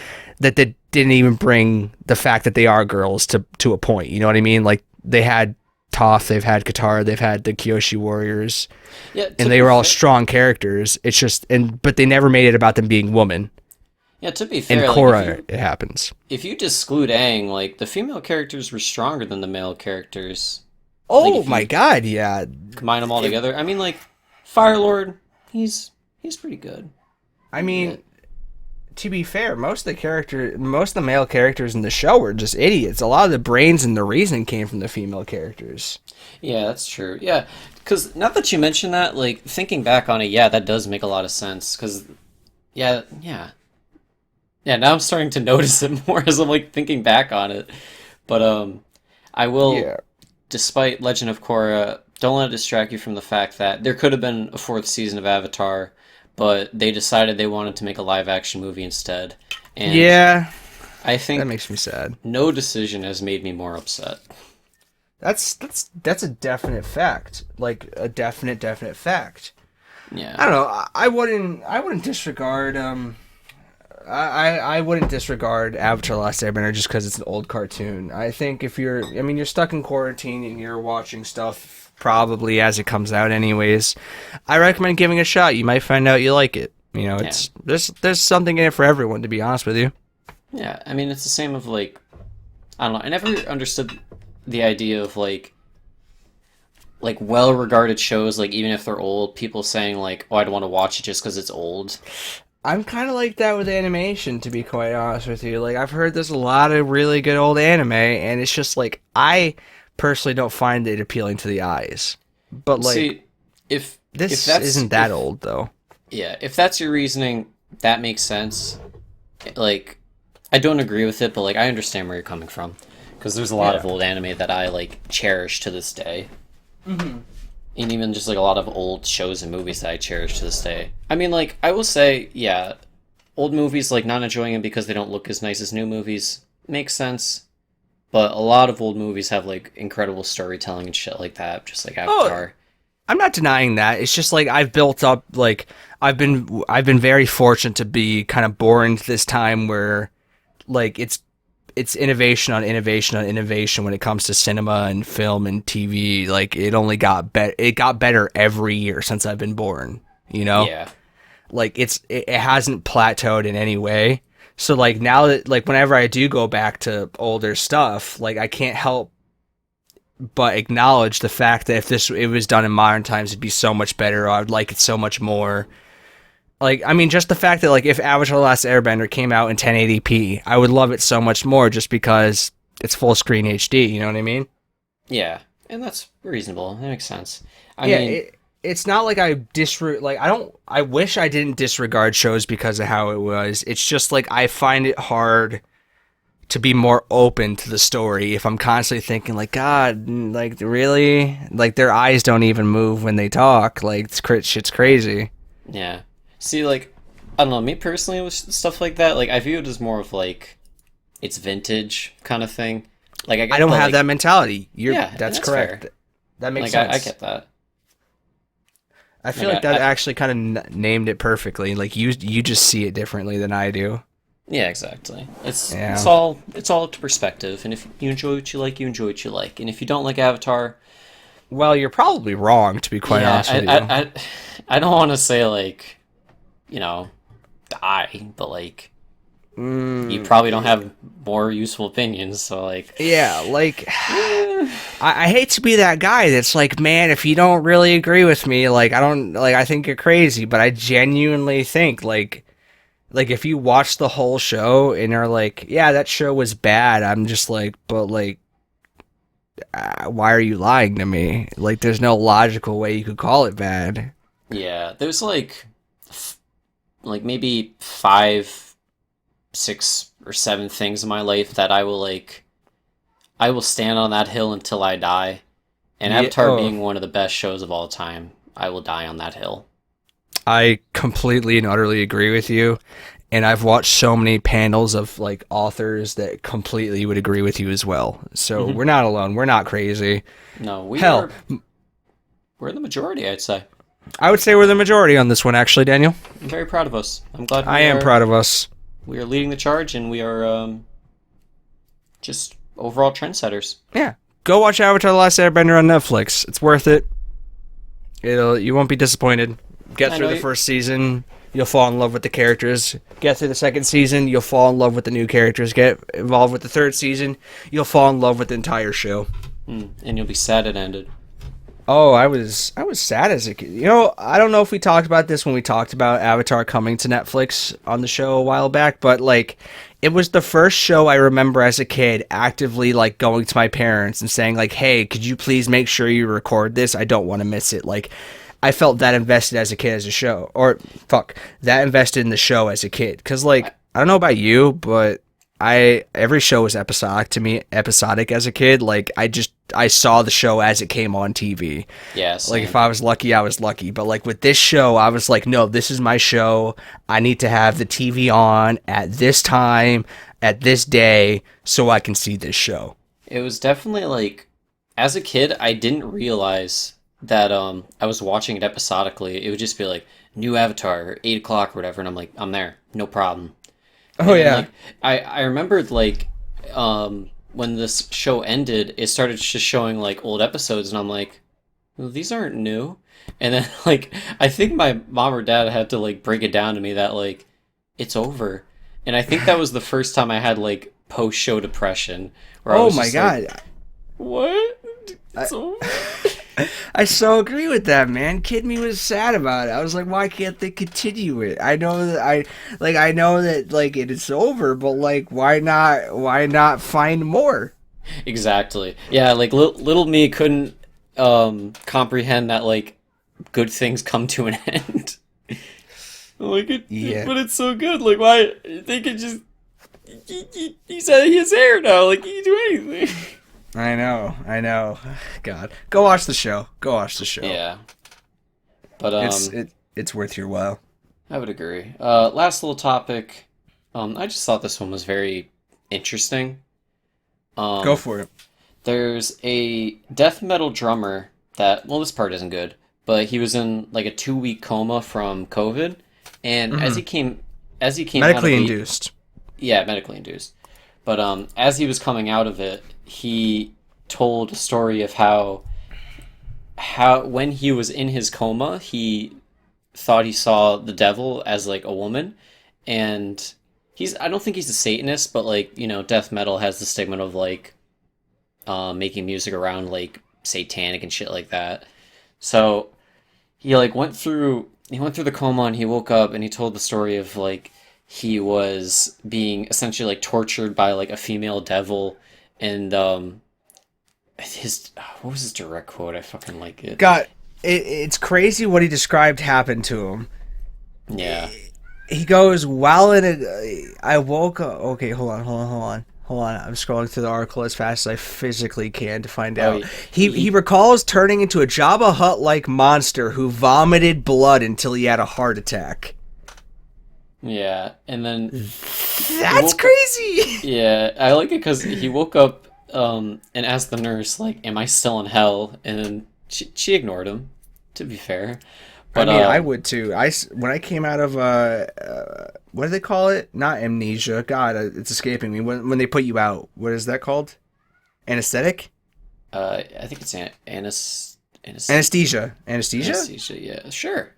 that. They didn't even bring the fact that they are girls to a point. You know what I mean? Like they had Toph, they've had Katara, they've had the Kyoshi warriors, and they were all strong characters. It's just but they never made it about them being women. Yeah, to be fair, in Korra, it happens. If you exclude Aang, like the female characters were stronger than the male characters. Oh like my god, yeah. Combine them all together. I mean, like Fire Lord, he's pretty good. I mean, to be fair, most of the male characters in the show were just idiots. A lot of the brains and the reason came from the female characters. Yeah, that's true. Yeah, because now that you mention that, like thinking back on it, yeah, that does make a lot of sense. Because, yeah. Now I'm starting to notice it more as I'm like thinking back on it. But I will. Yeah. Despite Legend of Korra, don't let it distract you from the fact that there could have been a 4th season of Avatar, but they decided they wanted to make a live-action movie instead. And yeah, I think that makes me sad. No decision has made me more upset. That's a definite fact, like a definite fact. Yeah, I don't know. I wouldn't disregard I wouldn't disregard Avatar: The Last Airbender just because it's an old cartoon. I think if you're stuck in quarantine and you're watching stuff probably as it comes out anyways, I recommend giving it a shot. You might find out you like it. You know, it's there's something in it for everyone, to be honest with you. Yeah, I mean, it's the same of like, I don't know. I never understood the idea of like well-regarded shows, like even if they're old, people saying like, oh, I don't want to watch it just because it's old. I'm kind of like that with animation, to be quite honest with you. Like, I've heard there's a lot of really good old anime, and it's just like, I personally don't find it appealing to the eyes. But like, see, if this isn't that old though. Yeah, if that's your reasoning, that makes sense. Like, I don't agree with it, but like, I understand where you're coming from, because there's a lot of old anime that I like cherish to this day. Mm-hmm. And even just like a lot of old shows and movies that I cherish to this day. I mean, like, I will say, yeah, old movies, like, not enjoying them because they don't look as nice as new movies makes sense. But a lot of old movies have like incredible storytelling and shit like that, just like Avatar. Oh, I'm not denying that. It's just like I've built up, like, I've been very fortunate to be kind of born to this time where like it's innovation on innovation on innovation when it comes to cinema and film and TV. Like, it only got better every year since I've been born, you know? Yeah. Like, it hasn't plateaued in any way. So like now that, like, whenever I do go back to older stuff, like, I can't help but acknowledge the fact that if it was done in modern times, it'd be so much better, or I would like it so much more. Like, I mean, just the fact that, like, if Avatar: The Last Airbender came out in 1080p, I would love it so much more just because it's full screen HD, you know what I mean? Yeah, and that's reasonable. That makes sense. I mean, it's not like I wish I didn't disregard shows because of how it was. It's just, like, I find it hard to be more open to the story if I'm constantly thinking, like, God, like, really? Like, their eyes don't even move when they talk. Like, shit's crazy. Yeah. See, like, I don't know, me personally with stuff like that, like, I view it as more of, like, it's vintage kind of thing. Like, I don't have that mentality. That's correct. Fair. That makes sense. I get that. I feel like that actually kind of named it perfectly. Like, you just see it differently than I do. Yeah, exactly. It's all to perspective, and if you enjoy what you like, you enjoy what you like. And if you don't like Avatar, well, you're probably wrong, to be quite honest with you. I don't want to say, like, you know, die, but like, you probably don't have more useful opinions. So like, Yeah, like eh, I hate to be that guy that's like, man, if you don't really agree with me, like I don't like I think you're crazy, but I genuinely think like if you watch the whole show and are like, yeah, that show was bad, I'm just like, but like why are you lying to me? Like there's no logical way you could call it bad. yeah, there's like maybe five, six, or seven things in my life that I will stand on that hill until I die. And Yeah, Avatar oh, being one of the best shows of all time, I will die on that hill. I completely and utterly agree with you. And I've watched so many panels of like authors that completely would agree with you as well. So Hmm. we're not alone. We're not crazy. No, Hell, we're the majority, I'd say. I would say we're the majority on this one, actually, Daniel. I'm very proud of us. I'm glad I am proud of us. we are leading the charge, and we are just overall trendsetters. Yeah. Go watch Avatar: The Last Airbender on Netflix. It's worth it. You won't be disappointed. Get I through know the you- first season, you'll fall in love with the characters. Get through the second season, you'll fall in love with the new characters. Get involved with the third season, you'll fall in love with the entire show. and you'll be sad it ended. Oh, I was sad as a kid. You know, I don't know if we talked about this when we talked about Avatar coming to Netflix on the show a while back, but like it was the first show I remember as a kid actively like going to my parents and saying like, "Hey, could you please make sure you record this? I don't want to miss it." Like I felt that invested as a kid as a show, or fuck, that invested in the show as a kid. Cause like I don't know about you, but every show was episodic as a kid. Like I saw the show as it came on TV. Yeah, Like same. if I was lucky, I was lucky. But like with this show, I was like, no, this is my show. I need to have the TV on at this time, at this day, so I can see this show. It was definitely like, as a kid, I didn't realize that I was watching it episodically. It would just be like new Avatar, 8 o'clock or whatever, and I'm like, I'm there, no problem. Oh And then yeah. like I remembered like when this show ended, it started just showing like old episodes, and I'm like, well, these aren't new. And then like I think my mom or dad had to like break it down to me that like it's over. And I think that was the first time I had like post show depression where I Oh was my just god. like, what? It's over. I so agree with that, man. Kid me was sad about it. I was like, why can't they continue it? I know that like it is over, but like why not find more? Exactly. Yeah, like little me couldn't comprehend that like good things come to an end. Like Yeah. but it's so good. Like why they could just he's his hair now. Like he can do anything. I know. God. Go watch the show. Go watch the show. Yeah. But It's worth your while. I would agree. Last little topic. I just thought this one was very interesting. Go for it. There's a death metal drummer that, well, this part isn't good, but he was in like a 2 week coma from COVID, and as he came out of Medically it, induced. yeah, medically induced. But as he was coming out of it, he told a story of how when he was in his coma, he thought he saw the devil as like a woman, and I don't think he's a Satanist, but like, death metal has the stigma of like making music around like satanic and shit like that. So he like went through the coma, and he woke up, and he told the story of like he was being essentially like tortured by like a female devil, and his what was his direct quote? I fucking like it. God, it's crazy what he described happened to him. Yeah. He goes, while in it, I woke up. Okay, hold on. I'm scrolling through the article as fast as I physically can to find Oh, out. He recalls turning into a Jabba Hutt-like monster who vomited blood until he had a heart attack. Yeah, and then That's woke- crazy. yeah, I like it because he woke up and asked the nurse like, "Am I still in hell?" And then she ignored him. To be fair, but I would too. When I came out of what do they call it? Not amnesia. God, it's escaping me. When they put you out, what is that called? Anesthetic? I think it's anesthesia. Anesthesia. Anesthesia, yeah, sure.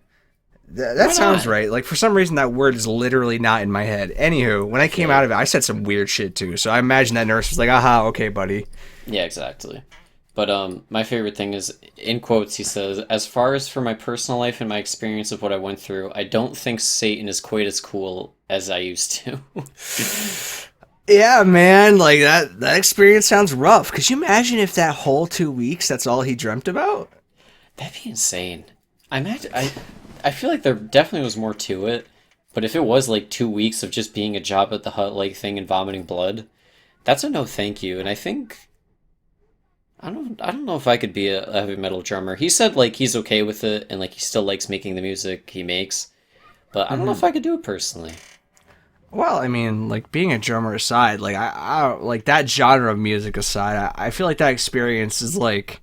That Why sounds not? right. Like, for some reason, that word is literally not in my head. Anywho, when I came out of it, I said some weird shit too. So I imagine that nurse was like, aha, okay, buddy. Yeah, exactly. But my favorite thing is in quotes he says, "As far as for my personal life and my experience of what I went through, I don't think Satan is quite as cool as I used to." Yeah, man, like that experience sounds rough. Could you imagine if that whole 2 weeks, that's all he dreamt about? That'd be insane. I imagine I feel like there definitely was more to it, but if it was like 2 weeks of just being a job at the hut like thing and vomiting blood, that's a no thank you. And I think I don't know if I could be a heavy metal drummer. He said like he's okay with it and like he still likes making the music he makes, but I don't know if I could do it personally. Well, I mean, like being a drummer aside, like I like that genre of music aside, I feel like that experience is like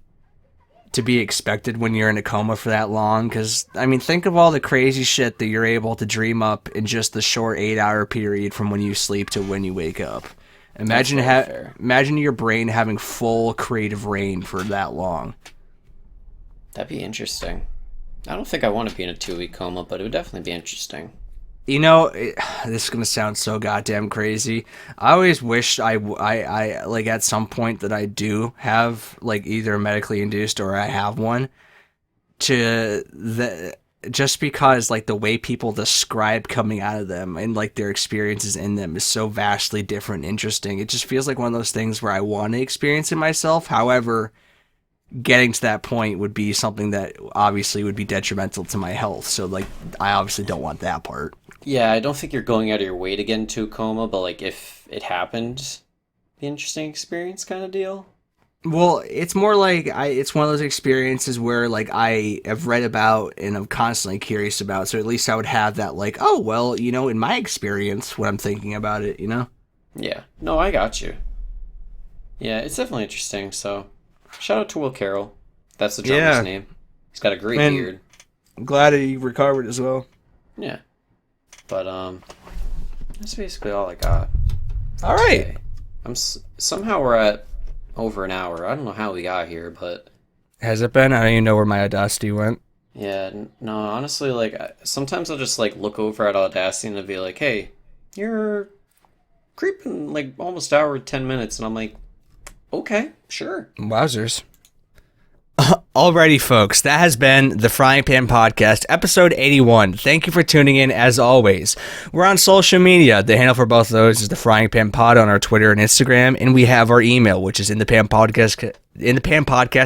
to be expected when you're in a coma for that long. Because I mean, think of all the crazy shit that you're able to dream up in just the short 8 hour period from when you sleep to when you wake up. That's Imagine very fair. imagine your brain having full creative reign for that long. That'd be interesting. I don't think I want to be in a 2 week coma, but it would definitely be interesting. You know, this is gonna sound so goddamn crazy. I always wished I like at some point that I do have like either medically induced or I have one to the just because like the way people describe coming out of them and like their experiences in them is so vastly different and interesting. It just feels like one of those things where I want to experience it myself. However, getting to that point would be something that obviously would be detrimental to my health. So like I obviously don't want that part. Yeah, I don't think you're going out of your way to get into a coma, but like if it happened, be an interesting experience kind of deal. Well, it's more like it's one of those experiences where like I have read about and I'm constantly curious about. So at least I would have that like, oh well, in my experience, when I'm thinking about it. Yeah. No, I got you. Yeah, it's definitely interesting. So, shout out to Will Carroll. That's the drummer's Yeah, name. He's got a great and beard. I'm glad he recovered as well. Yeah. But that's basically all I got for All right. today. Somehow we're at over an hour. I don't know how we got here, but Has it been? I don't even know where my Audacity went. yeah, no, honestly, like sometimes I'll just like look over at Audacity and it'll be like, "Hey, you're creeping like almost hour 10 minutes," and I'm like, "Okay, sure." Wowzers. Alrighty, folks, that has been the Frying Pan Podcast, episode 81. Thank you for tuning in, as always. We're on social media. The handle for both of those is the Frying Pan Pod on our Twitter and Instagram, and we have our email, which is inthepanpodcast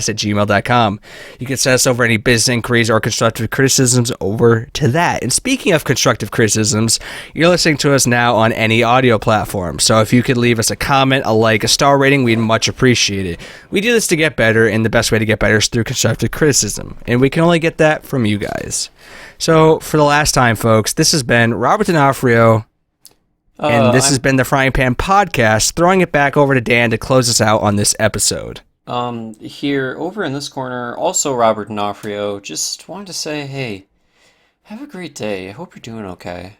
at gmail.com. You can send us over any business inquiries or constructive criticisms over to that. And speaking of constructive criticisms, you're listening to us now on any audio platform. So if you could leave us a comment, a like, a star rating, we'd much appreciate it. We do this to get better, and the best way to get better is through constructive criticism. And we can only get that from you guys. So for the last time, folks, this has been Robert D'Onofrio, and this has been the Frying Pan Podcast, throwing it back over to Dan to close us out on this episode. Here over in this corner, also Robert D'Onofrio. Just wanted to say, hey, have a great day. I hope you're doing okay.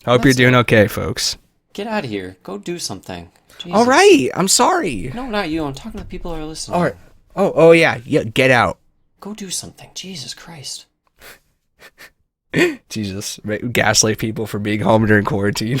Hope you're That's doing it. okay, folks. Get out of here. Go do something. Jesus. All right, I'm sorry. No, not you. I'm talking to the people who are listening. All right. Oh yeah, get out. Go do something. Jesus Christ. Jesus, gaslight people for being home during quarantine.